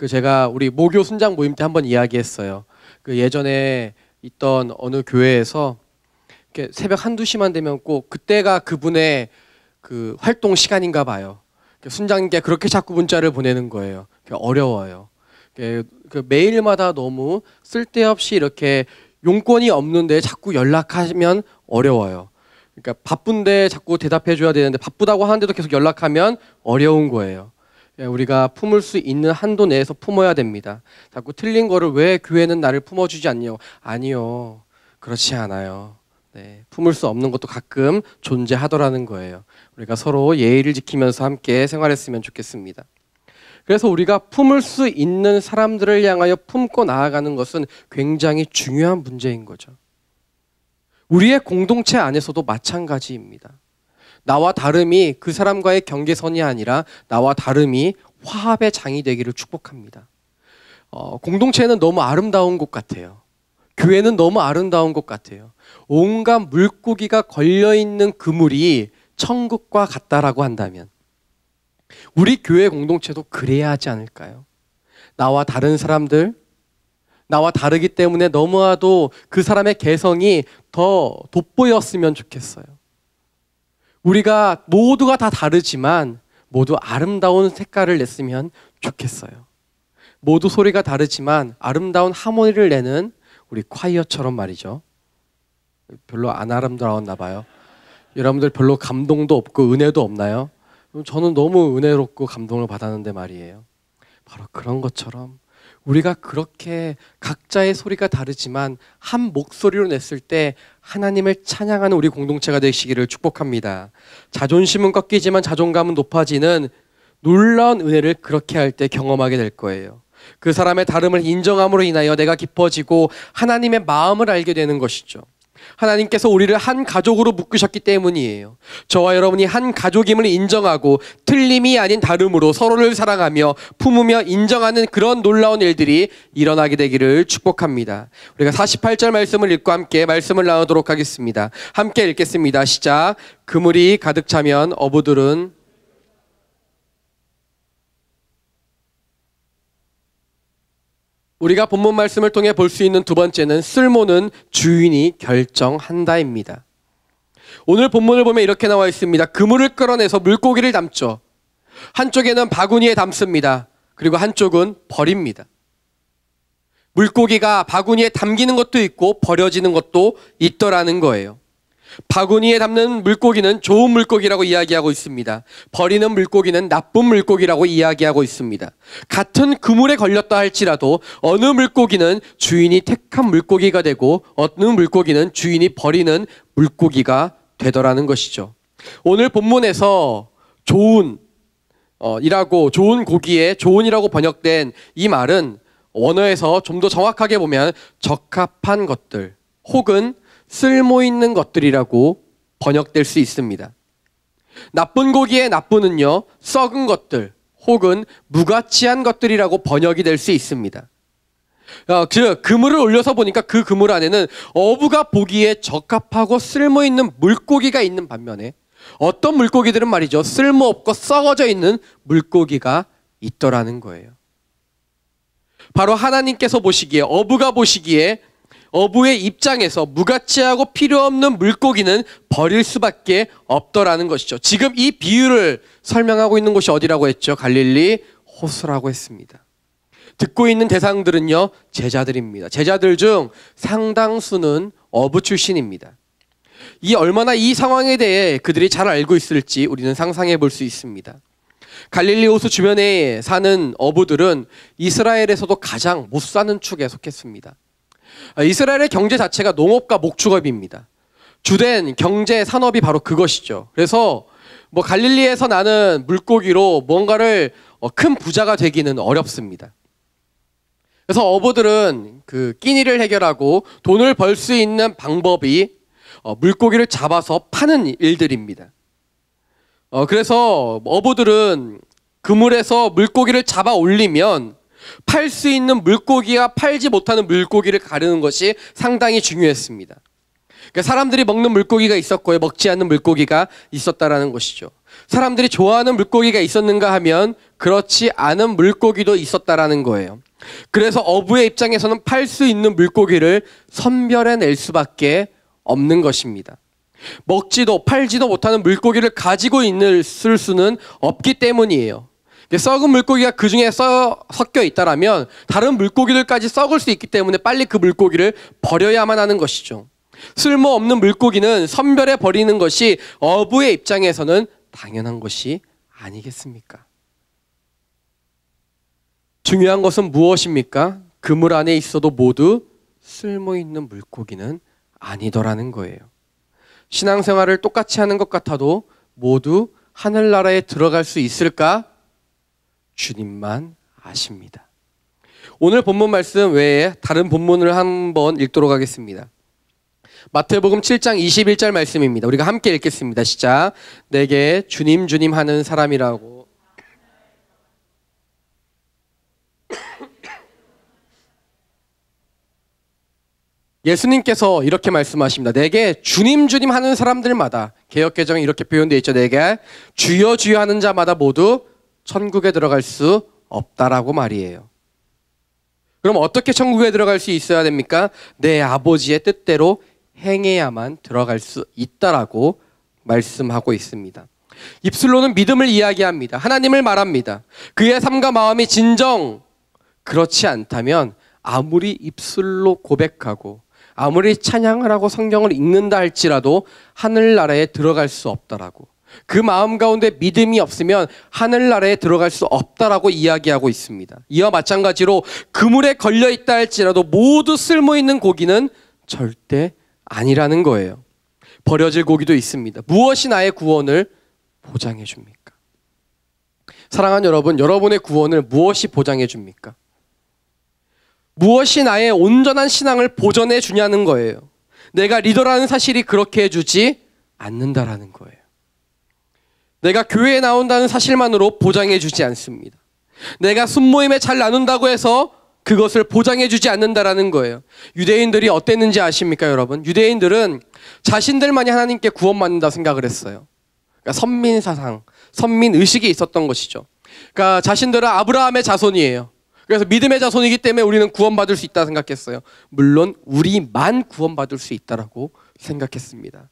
Speaker 1: 제가 우리 모교 순장 모임 때 한번 이야기했어요. 예전에 있던 어느 교회에서 이렇게 새벽 1, 2시만 되면 꼭 그때가 그분의 그 활동 시간인가 봐요. 순장님께 그렇게 자꾸 문자를 보내는 거예요. 어려워요. 매일마다 너무 쓸데없이 이렇게 용건이 없는데 자꾸 연락하면 어려워요. 그러니까 바쁜데 자꾸 대답해 줘야 되는데 바쁘다고 하는데도 계속 연락하면 어려운 거예요. 우리가 품을 수 있는 한도 내에서 품어야 됩니다. 자꾸 틀린 거를 왜 교회는 나를 품어주지 않냐고. 아니요. 그렇지 않아요. 네, 품을 수 없는 것도 가끔 존재하더라는 거예요. 우리가 서로 예의를 지키면서 함께 생활했으면 좋겠습니다. 그래서 우리가 품을 수 있는 사람들을 향하여 품고 나아가는 것은 굉장히 중요한 문제인 거죠. 우리의 공동체 안에서도 마찬가지입니다. 나와 다름이 그 사람과의 경계선이 아니라 나와 다름이 화합의 장이 되기를 축복합니다. 공동체는 너무 아름다운 곳 같아요. 교회는 너무 아름다운 곳 같아요. 온갖 물고기가 걸려있는 그물이 천국과 같다라고 한다면 우리 교회 공동체도 그래야 하지 않을까요? 나와 다른 사람들, 나와 다르기 때문에 너무나도 그 사람의 개성이 더 돋보였으면 좋겠어요. 우리가 모두가 다 다르지만 모두 아름다운 색깔을 냈으면 좋겠어요. 모두 소리가 다르지만 아름다운 하모니를 내는 우리 콰이어처럼 말이죠. 별로 안 아름다웠나 봐요. 여러분들 별로 감동도 없고 은혜도 없나요? 저는 너무 은혜롭고 감동을 받았는데 말이에요. 바로 그런 것처럼 우리가 그렇게 각자의 소리가 다르지만 한 목소리로 냈을 때 하나님을 찬양하는 우리 공동체가 되시기를 축복합니다. 자존심은 꺾이지만 자존감은 높아지는 놀라운 은혜를 그렇게 할 때 경험하게 될 거예요. 그 사람의 다름을 인정함으로 인하여 내가 깊어지고 하나님의 마음을 알게 되는 것이죠. 하나님께서 우리를 한 가족으로 묶으셨기 때문이에요. 저와 여러분이 한 가족임을 인정하고 틀림이 아닌 다름으로 서로를 사랑하며 품으며 인정하는 그런 놀라운 일들이 일어나게 되기를 축복합니다. 우리가 48절 말씀을 읽고 함께 말씀을 나누도록 하겠습니다. 함께 읽겠습니다. 시작. 그물이 가득 차면 어부들은 우리가 본문 말씀을 통해 볼 수 있는 두 번째는 쓸모는 주인이 결정한다입니다. 오늘 본문을 보면 이렇게 나와 있습니다. 그물을 끌어내서 물고기를 담죠. 한쪽에는 바구니에 담습니다. 그리고 한쪽은 버립니다. 물고기가 바구니에 담기는 것도 있고 버려지는 것도 있더라는 거예요. 바구니에 담는 물고기는 좋은 물고기라고 이야기하고 있습니다. 버리는 물고기는 나쁜 물고기라고 이야기하고 있습니다. 같은 그물에 걸렸다 할지라도 어느 물고기는 주인이 택한 물고기가 되고 어느 물고기는 주인이 버리는 물고기가 되더라는 것이죠. 오늘 본문에서 좋은 고기에 좋은이라고 번역된 이 말은 원어에서 좀 더 정확하게 보면 적합한 것들 혹은 쓸모 있는 것들이라고 번역될 수 있습니다. 나쁜 고기의 나쁜은요, 썩은 것들 혹은 무가치한 것들이라고 번역이 될 수 있습니다. 즉 그물을 올려서 보니까 그 그물 안에는 어부가 보기에 적합하고 쓸모 있는 물고기가 있는 반면에 어떤 물고기들은 말이죠, 쓸모없고 썩어져 있는 물고기가 있더라는 거예요. 바로 하나님께서 보시기에, 어부가 보시기에 어부의 입장에서 무가치하고 필요 없는 물고기는 버릴 수밖에 없더라는 것이죠. 지금 이 비유를 설명하고 있는 곳이 어디라고 했죠? 갈릴리 호수라고 했습니다. 듣고 있는 대상들은요, 제자들입니다. 제자들 중 상당수는 어부 출신입니다. 얼마나 이 상황에 대해 그들이 잘 알고 있을지 우리는 상상해 볼 수 있습니다. 갈릴리 호수 주변에 사는 어부들은 이스라엘에서도 가장 못 사는 축에 속했습니다. 이스라엘의 경제 자체가 농업과 목축업입니다. 주된 경제 산업이 바로 그것이죠. 그래서 갈릴리에서 나는 물고기로 뭔가를 큰 부자가 되기는 어렵습니다. 그래서 어부들은 그 끼니를 해결하고 돈을 벌 수 있는 방법이 물고기를 잡아서 파는 일들입니다. 그래서 어부들은 그물에서 물고기를 잡아 올리면 팔 수 있는 물고기와 팔지 못하는 물고기를 가르는 것이 상당히 중요했습니다. 그러니까 사람들이 먹는 물고기가 있었고요, 먹지 않는 물고기가 있었다라는 것이죠. 사람들이 좋아하는 물고기가 있었는가 하면 그렇지 않은 물고기도 있었다라는 거예요. 그래서 어부의 입장에서는 팔 수 있는 물고기를 선별해낼 수밖에 없는 것입니다. 먹지도 팔지도 못하는 물고기를 가지고 있을 수는 없기 때문이에요. 썩은 물고기가 그 중에 섞여 있다라면 다른 물고기들까지 썩을 수 있기 때문에 빨리 그 물고기를 버려야만 하는 것이죠. 쓸모없는 물고기는 선별해 버리는 것이 어부의 입장에서는 당연한 것이 아니겠습니까? 중요한 것은 무엇입니까? 그물 안에 있어도 모두 쓸모있는 물고기는 아니더라는 거예요. 신앙생활을 똑같이 하는 것 같아도 모두 하늘나라에 들어갈 수 있을까? 주님만 아십니다. 오늘 본문 말씀 외에 다른 본문을 한번 읽도록 하겠습니다. 마태복음 7장 21절 말씀입니다. 우리가 함께 읽겠습니다. 시작. 내게 주님 주님 하는 사람이라고 예수님께서 이렇게 말씀하십니다. 내게 주님 주님 하는 사람들마다, 개역개정에 이렇게 표현되어 있죠. 내게 주여 주여 하는 자마다 모두 천국에 들어갈 수 없다라고 말이에요. 그럼 어떻게 천국에 들어갈 수 있어야 됩니까? 내 아버지의 뜻대로 행해야만 들어갈 수 있다라고 말씀하고 있습니다. 입술로는 믿음을 이야기합니다. 하나님을 말합니다. 그의 삶과 마음이 진정 그렇지 않다면 아무리 입술로 고백하고 아무리 찬양을 하고 성경을 읽는다 할지라도 하늘나라에 들어갈 수 없다라고, 그 마음 가운데 믿음이 없으면 하늘나라에 들어갈 수 없다라고 이야기하고 있습니다. 이와 마찬가지로 그물에 걸려있다 할지라도 모두 쓸모있는 고기는 절대 아니라는 거예요. 버려질 고기도 있습니다. 무엇이 나의 구원을 보장해 줍니까? 사랑하는 여러분, 여러분의 구원을 무엇이 보장해 줍니까? 무엇이 나의 온전한 신앙을 보전해 주냐는 거예요. 내가 리더라는 사실이 그렇게 해주지 않는다라는 거예요. 내가 교회에 나온다는 사실만으로 보장해 주지 않습니다. 내가 순모임에 잘 나눈다고 해서 그것을 보장해 주지 않는다라는 거예요. 유대인들이 어땠는지 아십니까, 여러분? 유대인들은 자신들만이 하나님께 구원받는다 생각을 했어요. 그러니까 선민사상, 선민의식이 있었던 것이죠. 그러니까 자신들은 아브라함의 자손이에요. 그래서 믿음의 자손이기 때문에 우리는 구원받을 수 있다 생각했어요. 물론 우리만 구원받을 수 있다라고 생각했습니다.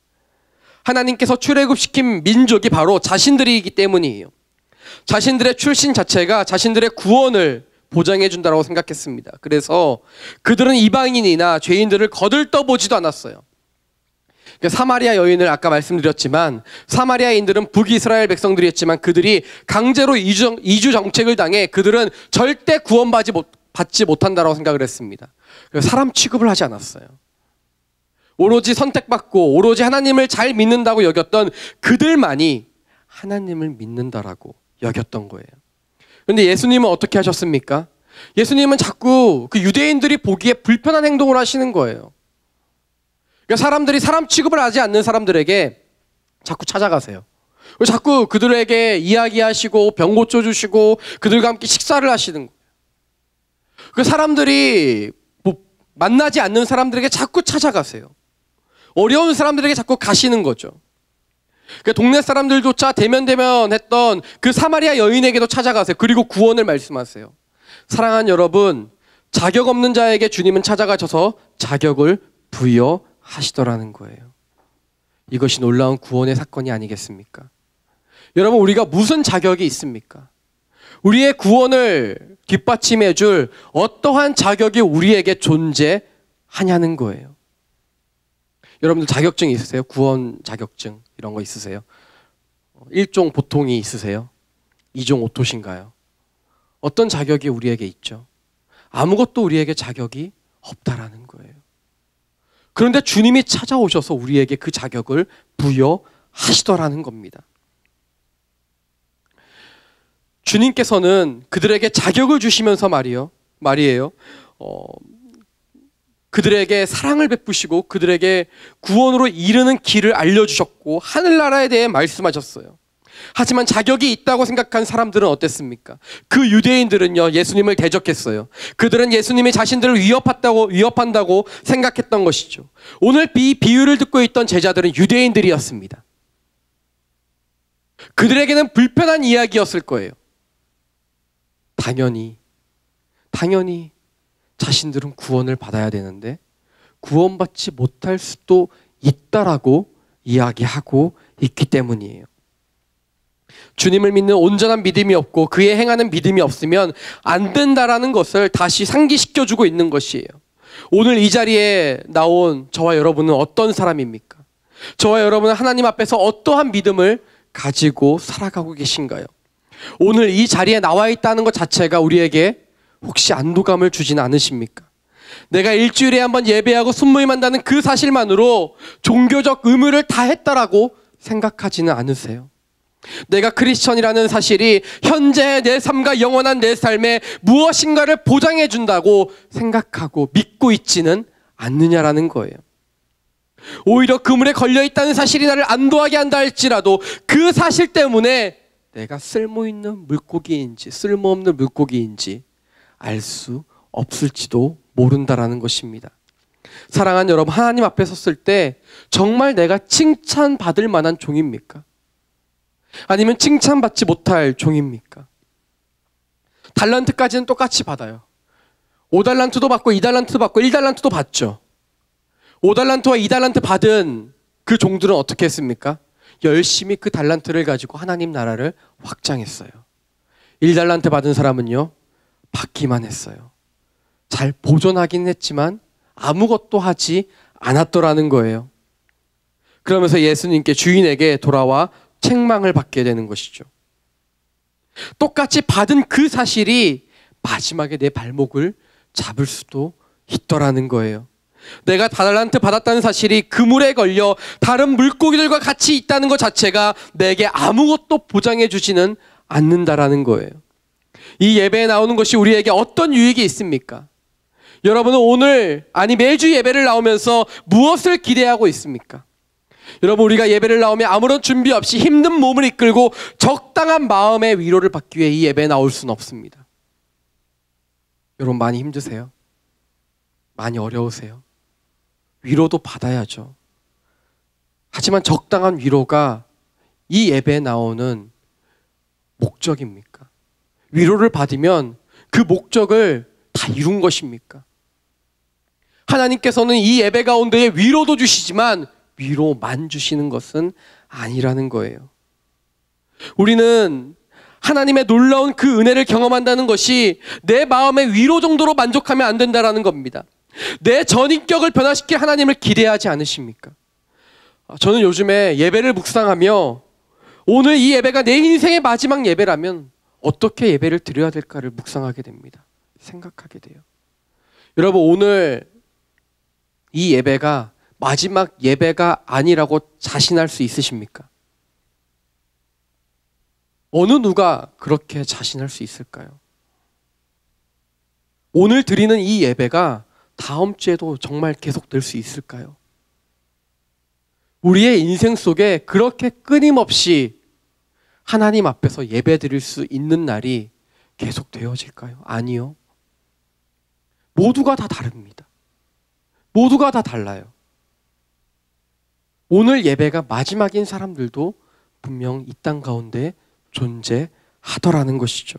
Speaker 1: 하나님께서 출애굽시킨 민족이 바로 자신들이기 때문이에요. 자신들의 출신 자체가 자신들의 구원을 보장해 준다고 생각했습니다. 그래서 그들은 이방인이나 죄인들을 거들떠보지도 않았어요. 사마리아 여인을 아까 말씀드렸지만, 사마리아인들은 북이스라엘 백성들이었지만 그들이 강제로 이주 정책을 당해 그들은 절대 구원받지 못한다고 생각을 했습니다. 사람 취급을 하지 않았어요. 오로지 선택받고 오로지 하나님을 잘 믿는다고 여겼던 그들만이 하나님을 믿는다라고 여겼던 거예요. 그런데 예수님은 어떻게 하셨습니까? 예수님은 자꾸 그 유대인들이 보기에 불편한 행동을 하시는 거예요. 그러니까 사람들이 사람 취급을 하지 않는 사람들에게 자꾸 찾아가세요. 자꾸 그들에게 이야기하시고 병 고쳐주시고 그들과 함께 식사를 하시는 거예요. 그 사람들이 만나지 않는 사람들에게 자꾸 찾아가세요. 어려운 사람들에게 자꾸 가시는 거죠. 그 동네 사람들조차 대면했던 그 사마리아 여인에게도 찾아가세요. 그리고 구원을 말씀하세요. 사랑하는 여러분, 자격 없는 자에게 주님은 찾아가셔서 자격을 부여하시더라는 거예요. 이것이 놀라운 구원의 사건이 아니겠습니까? 여러분, 우리가 무슨 자격이 있습니까? 우리의 구원을 뒷받침해 줄 어떠한 자격이 우리에게 존재하냐는 거예요. 여러분들 자격증 있으세요? 구원 자격증 이런 거 있으세요? 1종 보통이 있으세요? 2종 오토신가요? 어떤 자격이 우리에게 있죠? 아무것도 우리에게 자격이 없다라는 거예요. 그런데 주님이 찾아오셔서 우리에게 그 자격을 부여하시더라는 겁니다. 주님께서는 그들에게 자격을 주시면서 말이에요. 그들에게 사랑을 베푸시고 그들에게 구원으로 이르는 길을 알려주셨고 하늘나라에 대해 말씀하셨어요. 하지만 자격이 있다고 생각한 사람들은 어땠습니까? 그 유대인들은요, 예수님을 대적했어요. 그들은 예수님이 자신들을 위협한다고 생각했던 것이죠. 오늘 이 비유를 듣고 있던 제자들은 유대인들이었습니다. 그들에게는 불편한 이야기였을 거예요. 당연히 자신들은 구원을 받아야 되는데 구원받지 못할 수도 있다라고 이야기하고 있기 때문이에요. 주님을 믿는 온전한 믿음이 없고 그의 행하는 믿음이 없으면 안 된다라는 것을 다시 상기시켜주고 있는 것이에요. 오늘 이 자리에 나온 저와 여러분은 어떤 사람입니까? 저와 여러분은 하나님 앞에서 어떠한 믿음을 가지고 살아가고 계신가요? 오늘 이 자리에 나와 있다는 것 자체가 우리에게 혹시 안도감을 주진 않으십니까? 내가 일주일에 한번 예배하고 순모임한다는 그 사실만으로 종교적 의무를 다 했다라고 생각하지는 않으세요? 내가 크리스천이라는 사실이 현재의 내 삶과 영원한 내 삶에 무엇인가를 보장해 준다고 생각하고 믿고 있지는 않느냐라는 거예요. 오히려 그물에 걸려 있다는 사실이 나를 안도하게 한다 할지라도 그 사실 때문에 내가 쓸모있는 물고기인지 쓸모없는 물고기인지 알 수 없을지도 모른다라는 것입니다. 사랑하는 여러분, 하나님 앞에 섰을 때 정말 내가 칭찬받을 만한 종입니까? 아니면 칭찬받지 못할 종입니까? 달란트까지는 똑같이 받아요. 5달란트도 받고 2달란트도 받고 1달란트도 받죠. 5달란트와 2달란트 받은 그 종들은 어떻게 했습니까? 열심히 그 달란트를 가지고 하나님 나라를 확장했어요. 1달란트 받은 사람은요, 받기만 했어요. 잘 보존하긴 했지만 아무것도 하지 않았더라는 거예요. 그러면서 예수님께 주인에게 돌아와 책망을 받게 되는 것이죠. 똑같이 받은 그 사실이 마지막에 내 발목을 잡을 수도 있더라는 거예요. 내가 달란트 받았다는 사실이 그물에 걸려 다른 물고기들과 같이 있다는 것 자체가 내게 아무것도 보장해 주지는 않는다라는 거예요. 이 예배에 나오는 것이 우리에게 어떤 유익이 있습니까? 여러분은 오늘, 아니 매주 예배를 나오면서 무엇을 기대하고 있습니까? 여러분, 우리가 예배를 나오면 아무런 준비 없이 힘든 몸을 이끌고 적당한 마음의 위로를 받기 위해 이 예배에 나올 수는 없습니다. 여러분, 많이 힘드세요? 많이 어려우세요? 위로도 받아야죠. 하지만 적당한 위로가 이 예배에 나오는 목적입니까? 위로를 받으면 그 목적을 다 이룬 것입니까? 하나님께서는 이 예배 가운데에 위로도 주시지만 위로만 주시는 것은 아니라는 거예요. 우리는 하나님의 놀라운 그 은혜를 경험한다는 것이 내 마음의 위로 정도로 만족하면 안 된다라는 겁니다. 내 전인격을 변화시킬 하나님을 기대하지 않으십니까? 저는 요즘에 예배를 묵상하며 오늘 이 예배가 내 인생의 마지막 예배라면 어떻게 예배를 드려야 될까를 묵상하게 됩니다. 생각하게 돼요. 여러분, 오늘 이 예배가 마지막 예배가 아니라고 자신할 수 있으십니까? 어느 누가 그렇게 자신할 수 있을까요? 오늘 드리는 이 예배가 다음 주에도 정말 계속될 수 있을까요? 우리의 인생 속에 그렇게 끊임없이 하나님 앞에서 예배 드릴 수 있는 날이 계속 되어질까요? 아니요. 모두가 다 다릅니다. 모두가 다 달라요. 오늘 예배가 마지막인 사람들도 분명 이 땅 가운데 존재하더라는 것이죠.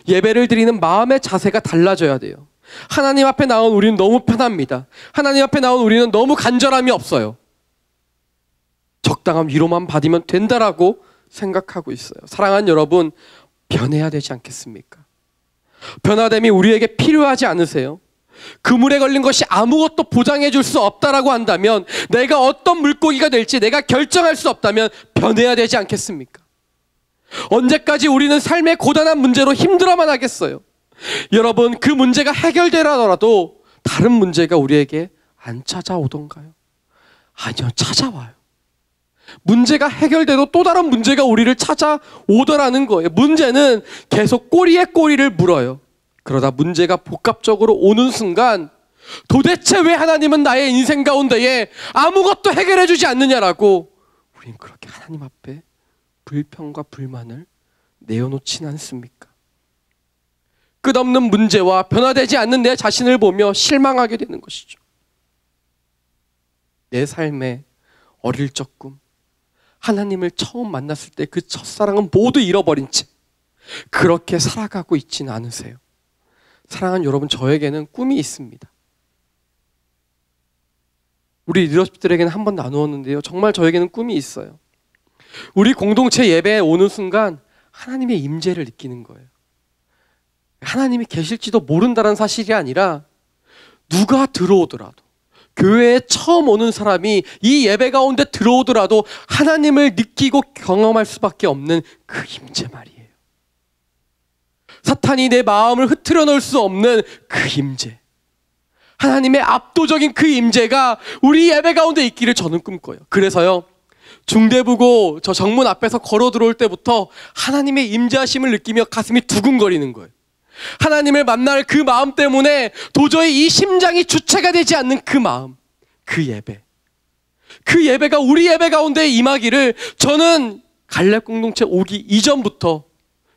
Speaker 1: 예배를 드리는 마음의 자세가 달라져야 돼요. 하나님 앞에 나온 우리는 너무 편합니다. 하나님 앞에 나온 우리는 너무 간절함이 없어요. 적당한 위로만 받으면 된다라고 생각하고 있어요. 사랑하는 여러분, 변해야 되지 않겠습니까? 변화됨이 우리에게 필요하지 않으세요? 그물에 걸린 것이 아무것도 보장해 줄 수 없다라고 한다면, 내가 어떤 물고기가 될지 내가 결정할 수 없다면 변해야 되지 않겠습니까? 언제까지 우리는 삶의 고단한 문제로 힘들어만 하겠어요? 여러분, 그 문제가 해결되라더라도 다른 문제가 우리에게 안 찾아오던가요? 아니요, 찾아와요. 문제가 해결돼도 또 다른 문제가 우리를 찾아오더라는 거예요. 문제는 계속 꼬리에 꼬리를 물어요. 그러다 문제가 복합적으로 오는 순간 도대체 왜 하나님은 나의 인생 가운데에 아무것도 해결해 주지 않느냐라고 우린 그렇게 하나님 앞에 불평과 불만을 내어놓지는 않습니까? 끝없는 문제와 변화되지 않는 내 자신을 보며 실망하게 되는 것이죠. 내 삶의 어릴 적 꿈, 하나님을 처음 만났을 때 그 첫사랑은 모두 잃어버린 채 그렇게 살아가고 있지는 않으세요? 사랑하는 여러분, 저에게는 꿈이 있습니다. 우리 리더십들에게는 한번 나누었는데요, 정말 저에게는 꿈이 있어요. 우리 공동체 예배에 오는 순간 하나님의 임재를 느끼는 거예요. 하나님이 계실지도 모른다는 사실이 아니라 누가 들어오더라도, 교회에 처음 오는 사람이 이 예배 가운데 들어오더라도 하나님을 느끼고 경험할 수밖에 없는 그 임재 말이에요. 사탄이 내 마음을 흐트려 놓을 수 없는 그 임재, 하나님의 압도적인 그 임재가 우리 예배 가운데 있기를 저는 꿈꿔요. 그래서요, 중대부고 저 정문 앞에서 걸어 들어올 때부터 하나님의 임재하심을 느끼며 가슴이 두근거리는 거예요. 하나님을 만날 그 마음 때문에 도저히 이 심장이 주체가 되지 않는 그 마음, 그 예배. 그 예배가 우리 예배 가운데 임하기를 저는 갈렙 공동체 오기 이전부터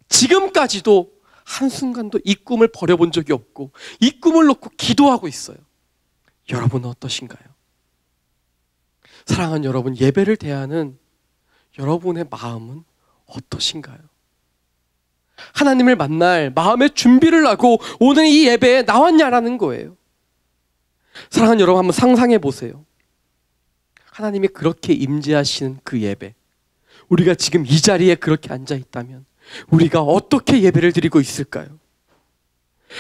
Speaker 1: 지금까지도 한순간도 이 꿈을 버려본 적이 없고 이 꿈을 놓고 기도하고 있어요. 여러분은 어떠신가요? 사랑하는 여러분, 예배를 대하는 여러분의 마음은 어떠신가요? 하나님을 만날 마음의 준비를 하고 오늘 이 예배에 나왔냐라는 거예요. 사랑하는 여러분, 한번 상상해 보세요. 하나님이 그렇게 임재하시는 그 예배, 우리가 지금 이 자리에 그렇게 앉아 있다면 우리가 어떻게 예배를 드리고 있을까요?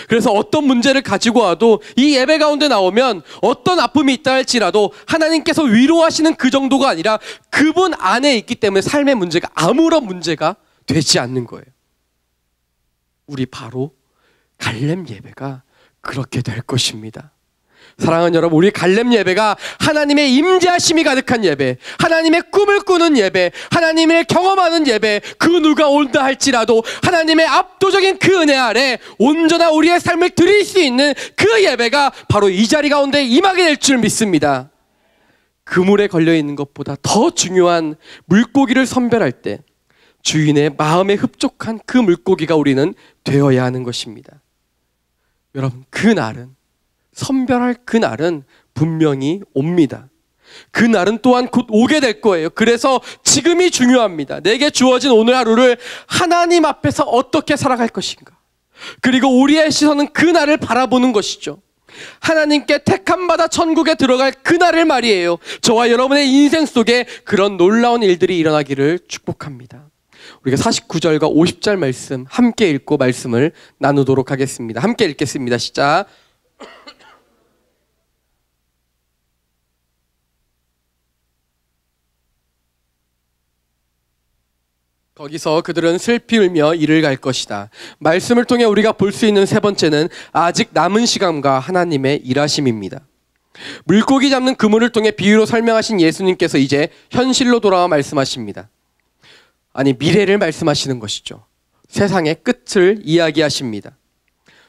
Speaker 1: 그래서 어떤 문제를 가지고 와도 이 예배 가운데 나오면 어떤 아픔이 있다 할지라도 하나님께서 위로하시는 그 정도가 아니라 그분 안에 있기 때문에 삶의 문제가 아무런 문제가 되지 않는 거예요. 우리 바로 갈렙 예배가 그렇게 될 것입니다. 사랑하는 여러분, 우리 갈렙 예배가 하나님의 임재하심이 가득한 예배, 하나님의 꿈을 꾸는 예배, 하나님을 경험하는 예배, 그 누가 온다 할지라도 하나님의 압도적인 그 은혜 아래 온전한 우리의 삶을 드릴 수 있는 그 예배가 바로 이 자리 가운데 임하게 될 줄 믿습니다. 그물에 걸려있는 것보다 더 중요한 물고기를 선별할 때 주인의 마음에 흡족한 그 물고기가 우리는 되어야 하는 것입니다. 여러분, 그날은, 선별할 그날은 분명히 옵니다. 그날은 또한 곧 오게 될 거예요. 그래서 지금이 중요합니다. 내게 주어진 오늘 하루를 하나님 앞에서 어떻게 살아갈 것인가. 그리고 우리의 시선은 그날을 바라보는 것이죠. 하나님께 택함받아 천국에 들어갈 그날을 말이에요. 저와 여러분의 인생 속에 그런 놀라운 일들이 일어나기를 축복합니다. 우리가 49절과 50절 말씀 함께 읽고 말씀을 나누도록 하겠습니다. 함께 읽겠습니다. 시작. 거기서 그들은 슬피 울며 이를 갈 것이다. 말씀을 통해 우리가 볼 수 있는 세 번째는 아직 남은 시간과 하나님의 일하심입니다. 물고기 잡는 그물을 통해 비유로 설명하신 예수님께서 이제 현실로 돌아와 말씀하십니다. 아니, 미래를 말씀하시는 것이죠. 세상의 끝을 이야기하십니다.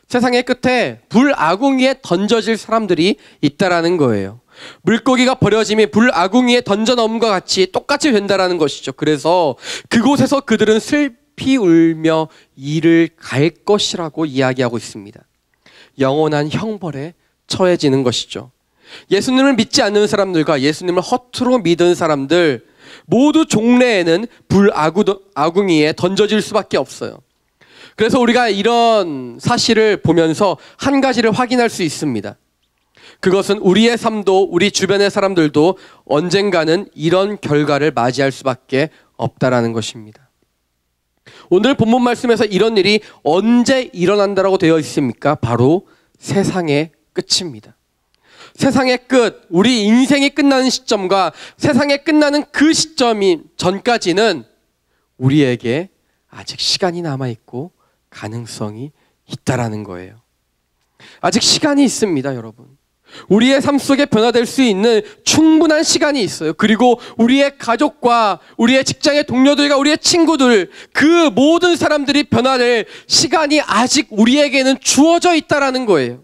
Speaker 1: 세상의 끝에 불아궁이에 던져질 사람들이 있다라는 거예요. 물고기가 버려짐이 불아궁이에 던져넣음과 같이 똑같이 된다라는 것이죠. 그래서 그곳에서 그들은 슬피 울며 이를 갈 것이라고 이야기하고 있습니다. 영원한 형벌에 처해지는 것이죠. 예수님을 믿지 않는 사람들과 예수님을 허투루 믿은 사람들 모두 종래에는 불아궁이에 던져질 수밖에 없어요. 그래서 우리가 이런 사실을 보면서 한 가지를 확인할 수 있습니다. 그것은 우리의 삶도 우리 주변의 사람들도 언젠가는 이런 결과를 맞이할 수밖에 없다라는 것입니다. 오늘 본문 말씀에서 이런 일이 언제 일어난다라고 되어 있습니까? 바로 세상의 끝입니다. 세상의 끝, 우리 인생이 끝나는 시점과 세상이 끝나는 그 시점이 전까지는 우리에게 아직 시간이 남아있고 가능성이 있다라는 거예요. 아직 시간이 있습니다, 여러분. 우리의 삶 속에 변화될 수 있는 충분한 시간이 있어요. 그리고 우리의 가족과 우리의 직장의 동료들과 우리의 친구들, 그 모든 사람들이 변화될 시간이 아직 우리에게는 주어져 있다라는 거예요.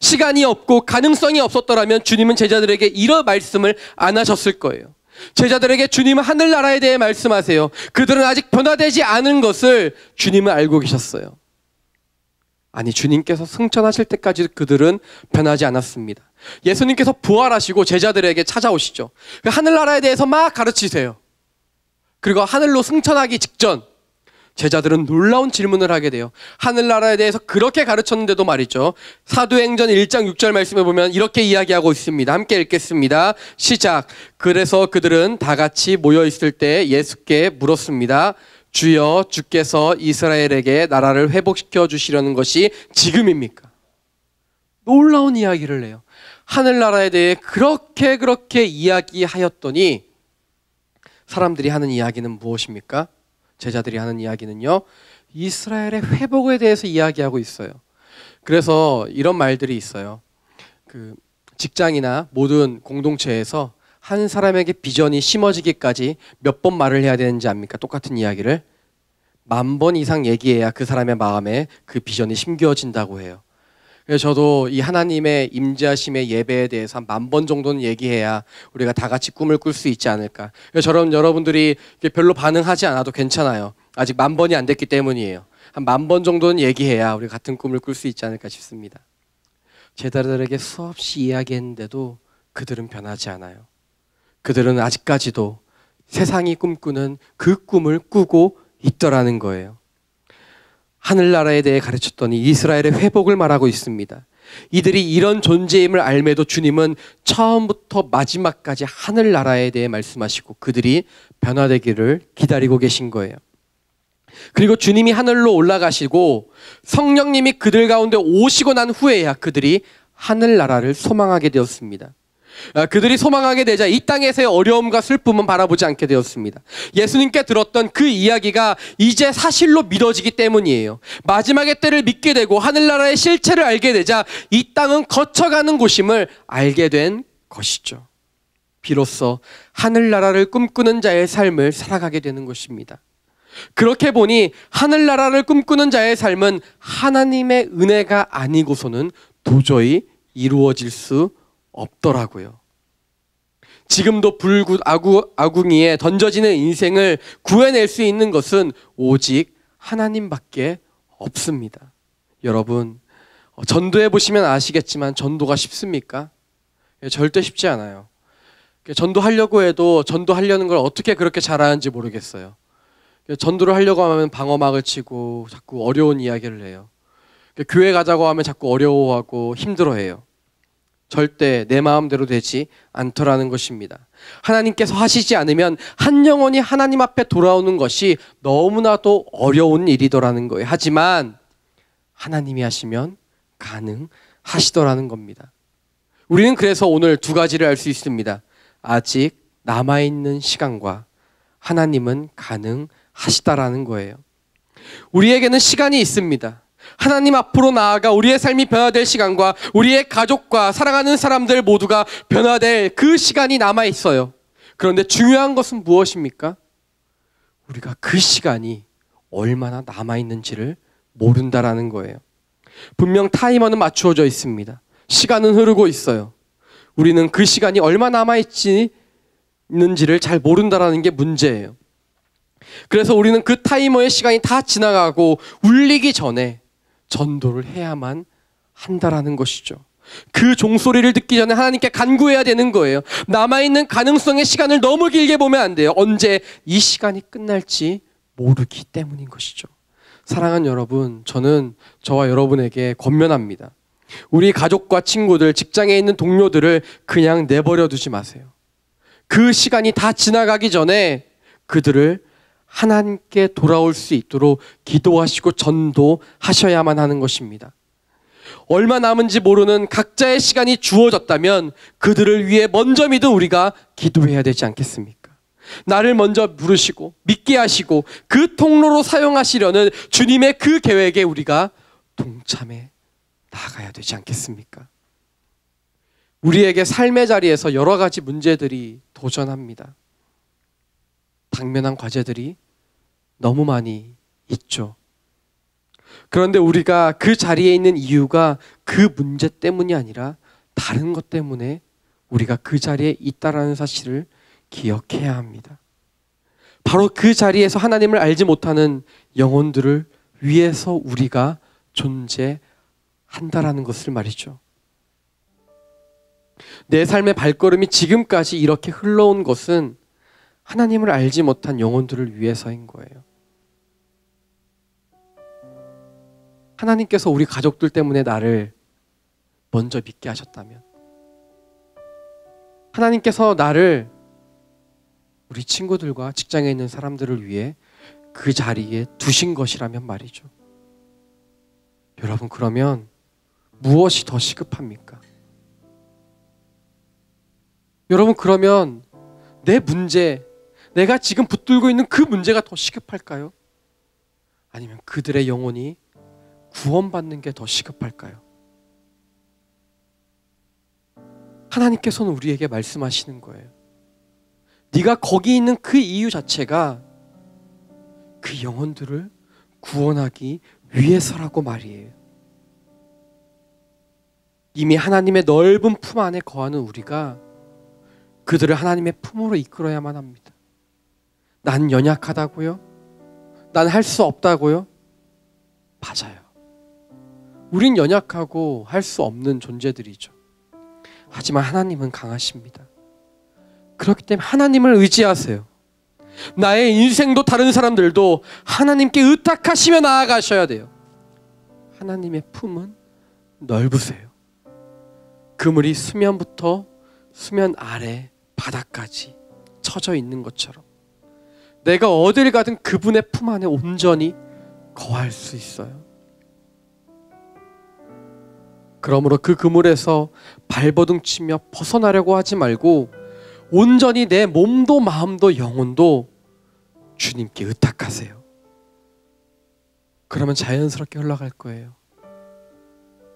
Speaker 1: 시간이 없고 가능성이 없었더라면 주님은 제자들에게 이런 말씀을 안 하셨을 거예요. 제자들에게 주님은 하늘나라에 대해 말씀하세요. 그들은 아직 변화되지 않은 것을 주님은 알고 계셨어요. 아니, 주님께서 승천하실 때까지 그들은 변하지 않았습니다. 예수님께서 부활하시고 제자들에게 찾아오시죠. 하늘나라에 대해서 막 가르치세요. 그리고 하늘로 승천하기 직전 제자들은 놀라운 질문을 하게 돼요. 하늘나라에 대해서 그렇게 가르쳤는데도 말이죠. 사도행전 1장 6절 말씀에 보면 이렇게 이야기하고 있습니다. 함께 읽겠습니다. 시작. 그래서 그들은 다 같이 모여 있을 때 예수께 물었습니다. 주여, 주께서 이스라엘에게 나라를 회복시켜 주시려는 것이 지금입니까? 놀라운 이야기를 해요. 하늘나라에 대해 그렇게 이야기하였더니 사람들이 하는 이야기는 무엇입니까? 제자들이 하는 이야기는요, 이스라엘의 회복에 대해서 이야기하고 있어요. 그래서 이런 말들이 있어요. 그 직장이나 모든 공동체에서 한 사람에게 비전이 심어지기까지 몇 번 말을 해야 되는지 압니까? 똑같은 이야기를 10,000번 이상 얘기해야 그 사람의 마음에 그 비전이 심겨진다고 해요. 그래서 저도 이 하나님의 임재하심의 예배에 대해서 한 10,000번 정도는 얘기해야 우리가 다 같이 꿈을 꿀 수 있지 않을까. 그래서 저런 여러분들이 별로 반응하지 않아도 괜찮아요. 아직 10,000번이 안 됐기 때문이에요. 한 10,000번 정도는 얘기해야 우리 같은 꿈을 꿀 수 있지 않을까 싶습니다. 제자들에게 수없이 이야기했는데도 그들은 변하지 않아요. 그들은 아직까지도 세상이 꿈꾸는 그 꿈을 꾸고 있더라는 거예요. 하늘나라에 대해 가르쳤더니 이스라엘의 회복을 말하고 있습니다. 이들이 이런 존재임을 알매도 주님은 처음부터 마지막까지 하늘나라에 대해 말씀하시고 그들이 변화되기를 기다리고 계신 거예요. 그리고 주님이 하늘로 올라가시고 성령님이 그들 가운데 오시고 난 후에야 그들이 하늘나라를 소망하게 되었습니다. 그들이 소망하게 되자 이 땅에서의 어려움과 슬픔은 바라보지 않게 되었습니다. 예수님께 들었던 그 이야기가 이제 사실로 믿어지기 때문이에요. 마지막의 때를 믿게 되고 하늘나라의 실체를 알게 되자 이 땅은 거쳐가는 곳임을 알게 된 것이죠. 비로소 하늘나라를 꿈꾸는 자의 삶을 살아가게 되는 것입니다. 그렇게 보니 하늘나라를 꿈꾸는 자의 삶은 하나님의 은혜가 아니고서는 도저히 이루어질 수 없더라고요. 지금도 불구아궁이에 던져지는 인생을 구해낼 수 있는 것은 오직 하나님밖에 없습니다. 여러분, 전도해 보시면 아시겠지만 전도가 쉽습니까? 절대 쉽지 않아요. 전도하려고 해도 전도하려는 걸 어떻게 그렇게 잘하는지 모르겠어요. 전도를 하려고 하면 방어막을 치고 자꾸 어려운 이야기를 해요. 교회 가자고 하면 자꾸 어려워하고 힘들어해요. 절대 내 마음대로 되지 않더라는 것입니다. 하나님께서 하시지 않으면 한 영혼이 하나님 앞에 돌아오는 것이 너무나도 어려운 일이더라는 거예요. 하지만 하나님이 하시면 가능하시더라는 겁니다. 우리는 그래서 오늘 두 가지를 알 수 있습니다. 아직 남아있는 시간과 하나님은 가능하시다라는 거예요. 우리에게는 시간이 있습니다. 하나님 앞으로 나아가 우리의 삶이 변화될 시간과 우리의 가족과 사랑하는 사람들 모두가 변화될 그 시간이 남아있어요. 그런데 중요한 것은 무엇입니까? 우리가 그 시간이 얼마나 남아있는지를 모른다라는 거예요. 분명 타이머는 맞추어져 있습니다. 시간은 흐르고 있어요. 우리는 그 시간이 얼마나 남아있는지를 잘 모른다라는 게 문제예요. 그래서 우리는 그 타이머의 시간이 다 지나가고 울리기 전에 전도를 해야만 한다라는 것이죠. 그 종소리를 듣기 전에 하나님께 간구해야 되는 거예요. 남아있는 가능성의 시간을 너무 길게 보면 안 돼요. 언제 이 시간이 끝날지 모르기 때문인 것이죠. 사랑하는 여러분, 저는 저와 여러분에게 권면합니다. 우리 가족과 친구들, 직장에 있는 동료들을 그냥 내버려 두지 마세요. 그 시간이 다 지나가기 전에 그들을 하나님께 돌아올 수 있도록 기도하시고 전도하셔야만 하는 것입니다. 얼마 남은지 모르는 각자의 시간이 주어졌다면 그들을 위해 먼저 믿은 우리가 기도해야 되지 않겠습니까? 나를 먼저 부르시고 믿게 하시고 그 통로로 사용하시려는 주님의 그 계획에 우리가 동참해 나가야 되지 않겠습니까? 우리에게 삶의 자리에서 여러 가지 문제들이 도전합니다. 당면한 과제들이 너무 많이 있죠. 그런데 우리가 그 자리에 있는 이유가 그 문제 때문이 아니라 다른 것 때문에 우리가 그 자리에 있다라는 사실을 기억해야 합니다. 바로 그 자리에서 하나님을 알지 못하는 영혼들을 위해서 우리가 존재한다라는 것을 말이죠. 내 삶의 발걸음이 지금까지 이렇게 흘러온 것은 하나님을 알지 못한 영혼들을 위해서인 거예요. 하나님께서 우리 가족들 때문에 나를 먼저 믿게 하셨다면, 하나님께서 나를 우리 친구들과 직장에 있는 사람들을 위해 그 자리에 두신 것이라면 말이죠. 여러분, 그러면 무엇이 더 시급합니까? 여러분, 그러면 내 문제, 내가 지금 붙들고 있는 그 문제가 더 시급할까요? 아니면 그들의 영혼이 구원받는 게 더 시급할까요? 하나님께서는 우리에게 말씀하시는 거예요. 네가 거기 있는 그 이유 자체가 그 영혼들을 구원하기 위해서라고 말이에요. 이미 하나님의 넓은 품 안에 거하는 우리가 그들을 하나님의 품으로 이끌어야만 합니다. 난 연약하다고요? 난 할 수 없다고요? 맞아요. 우린 연약하고 할 수 없는 존재들이죠. 하지만 하나님은 강하십니다. 그렇기 때문에 하나님을 의지하세요. 나의 인생도 다른 사람들도 하나님께 의탁하시며 나아가셔야 돼요. 하나님의 품은 넓으세요. 그물이 수면부터 수면 아래 바닥까지 쳐져 있는 것처럼 내가 어딜 가든 그분의 품 안에 온전히 거할 수 있어요. 그러므로 그 그물에서 발버둥 치며 벗어나려고 하지 말고 온전히 내 몸도 마음도 영혼도 주님께 의탁하세요. 그러면 자연스럽게 흘러갈 거예요.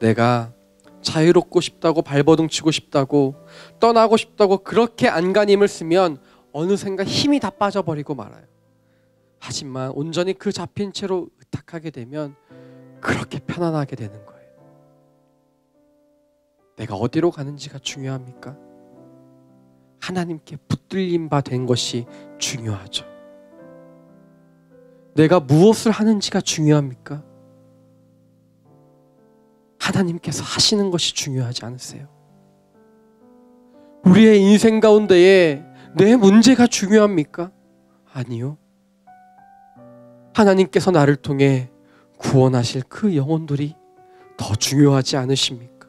Speaker 1: 내가 자유롭고 싶다고 발버둥 치고 싶다고 떠나고 싶다고 그렇게 안간힘을 쓰면 어느샌가 힘이 다 빠져버리고 말아요. 하지만 온전히 그 잡힌 채로 의탁하게 되면 그렇게 편안하게 되는 거예요. 내가 어디로 가는지가 중요합니까? 하나님께 붙들림 바 된 것이 중요하죠. 내가 무엇을 하는지가 중요합니까? 하나님께서 하시는 것이 중요하지 않으세요? 우리의 인생 가운데에 내 문제가 중요합니까? 아니요. 하나님께서 나를 통해 구원하실 그 영혼들이 더 중요하지 않으십니까?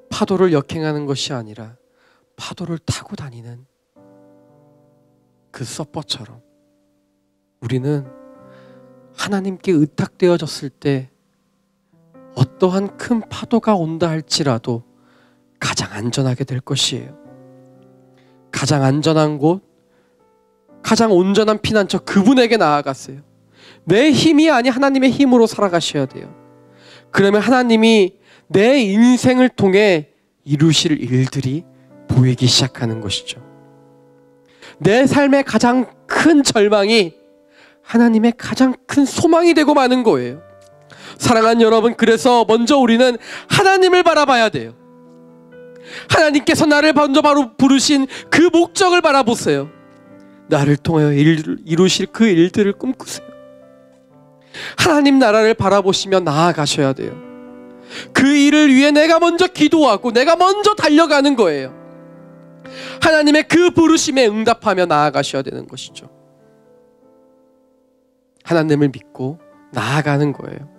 Speaker 1: 파도를 역행하는 것이 아니라 파도를 타고 다니는 그 서퍼처럼 우리는 하나님께 의탁되어졌을 때 어떠한 큰 파도가 온다 할지라도 가장 안전하게 될 것이에요. 가장 안전한 곳, 가장 온전한 피난처 그분에게 나아가세요. 내 힘이 아닌 하나님의 힘으로 살아가셔야 돼요. 그러면 하나님이 내 인생을 통해 이루실 일들이 보이기 시작하는 것이죠. 내 삶의 가장 큰 절망이 하나님의 가장 큰 소망이 되고 마는 거예요. 사랑하는 여러분, 그래서 먼저 우리는 하나님을 바라봐야 돼요. 하나님께서 나를 먼저 바로 부르신 그 목적을 바라보세요. 나를 통하여 이루실 그 일들을 꿈꾸세요. 하나님 나라를 바라보시며 나아가셔야 돼요. 그 일을 위해 내가 먼저 기도하고 내가 먼저 달려가는 거예요. 하나님의 그 부르심에 응답하며 나아가셔야 되는 것이죠. 하나님을 믿고 나아가는 거예요.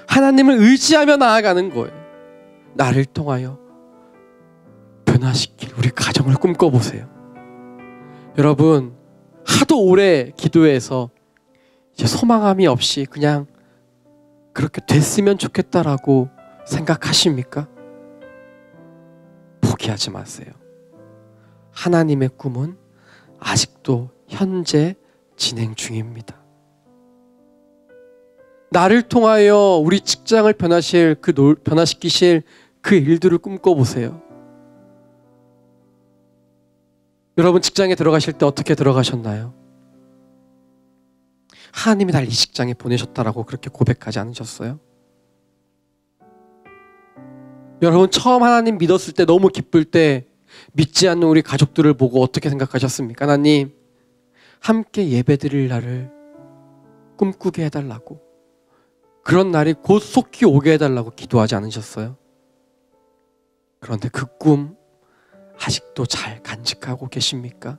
Speaker 1: 하나님을 의지하며 나아가는 거예요. 나를 통하여 변화시킬 우리 가정을 꿈꿔보세요. 여러분, 하도 오래 기도해서 이제 소망함이 없이 그냥 그렇게 됐으면 좋겠다라고 생각하십니까? 포기하지 마세요. 하나님의 꿈은 아직도 현재 진행 중입니다. 나를 통하여 우리 직장을 변화시키실 그 일들을 꿈꿔보세요. 여러분, 직장에 들어가실 때 어떻게 들어가셨나요? 하나님이 날 이 직장에 보내셨다라고 그렇게 고백하지 않으셨어요? 여러분, 처음 하나님 믿었을 때 너무 기쁠 때 믿지 않는 우리 가족들을 보고 어떻게 생각하셨습니까? 하나님, 함께 예배드릴 날을 꿈꾸게 해달라고, 그런 날이 곧 속히 오게 해달라고 기도하지 않으셨어요? 그런데 그 꿈 아직도 잘 간직하고 계십니까?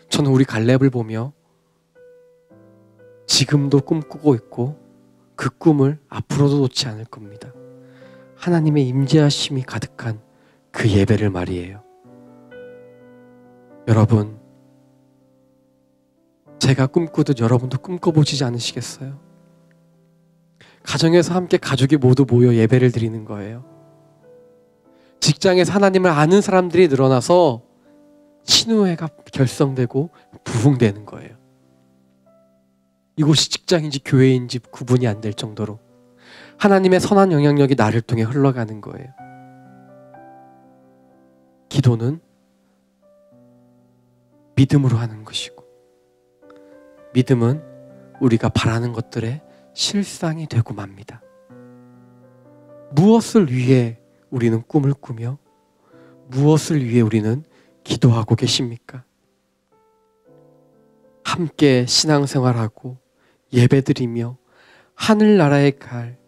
Speaker 1: 저는 우리 갈렙을 보며 지금도 꿈꾸고 있고 그 꿈을 앞으로도 놓지 않을 겁니다. 하나님의 임재하심이 가득한 그 예배를 말이에요. 여러분, 제가 꿈꾸듯 여러분도 꿈꿔보시지 않으시겠어요? 가정에서 함께 가족이 모두 모여 예배를 드리는 거예요. 직장에서 하나님을 아는 사람들이 늘어나서 신우회가 결성되고 부흥되는 거예요. 이곳이 직장인지 교회인지 구분이 안 될 정도로 하나님의 선한 영향력이 나를 통해 흘러가는 거예요. 기도는 믿음으로 하는 것이고, 믿음은 우리가 바라는 것들의 실상이 되고 맙니다. 무엇을 위해 우리는 꿈을 꾸며 무엇을 위해 우리는 기도하고 계십니까? 함께 신앙생활하고 예배드리며 하늘나라에 갈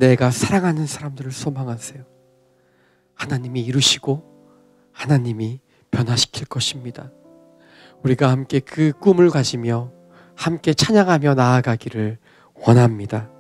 Speaker 1: 내가 사랑하는 사람들을 소망하세요. 하나님이 이루시고 하나님이 변화시킬 것입니다. 우리가 함께 그 꿈을 가지며 함께 찬양하며 나아가기를 원합니다.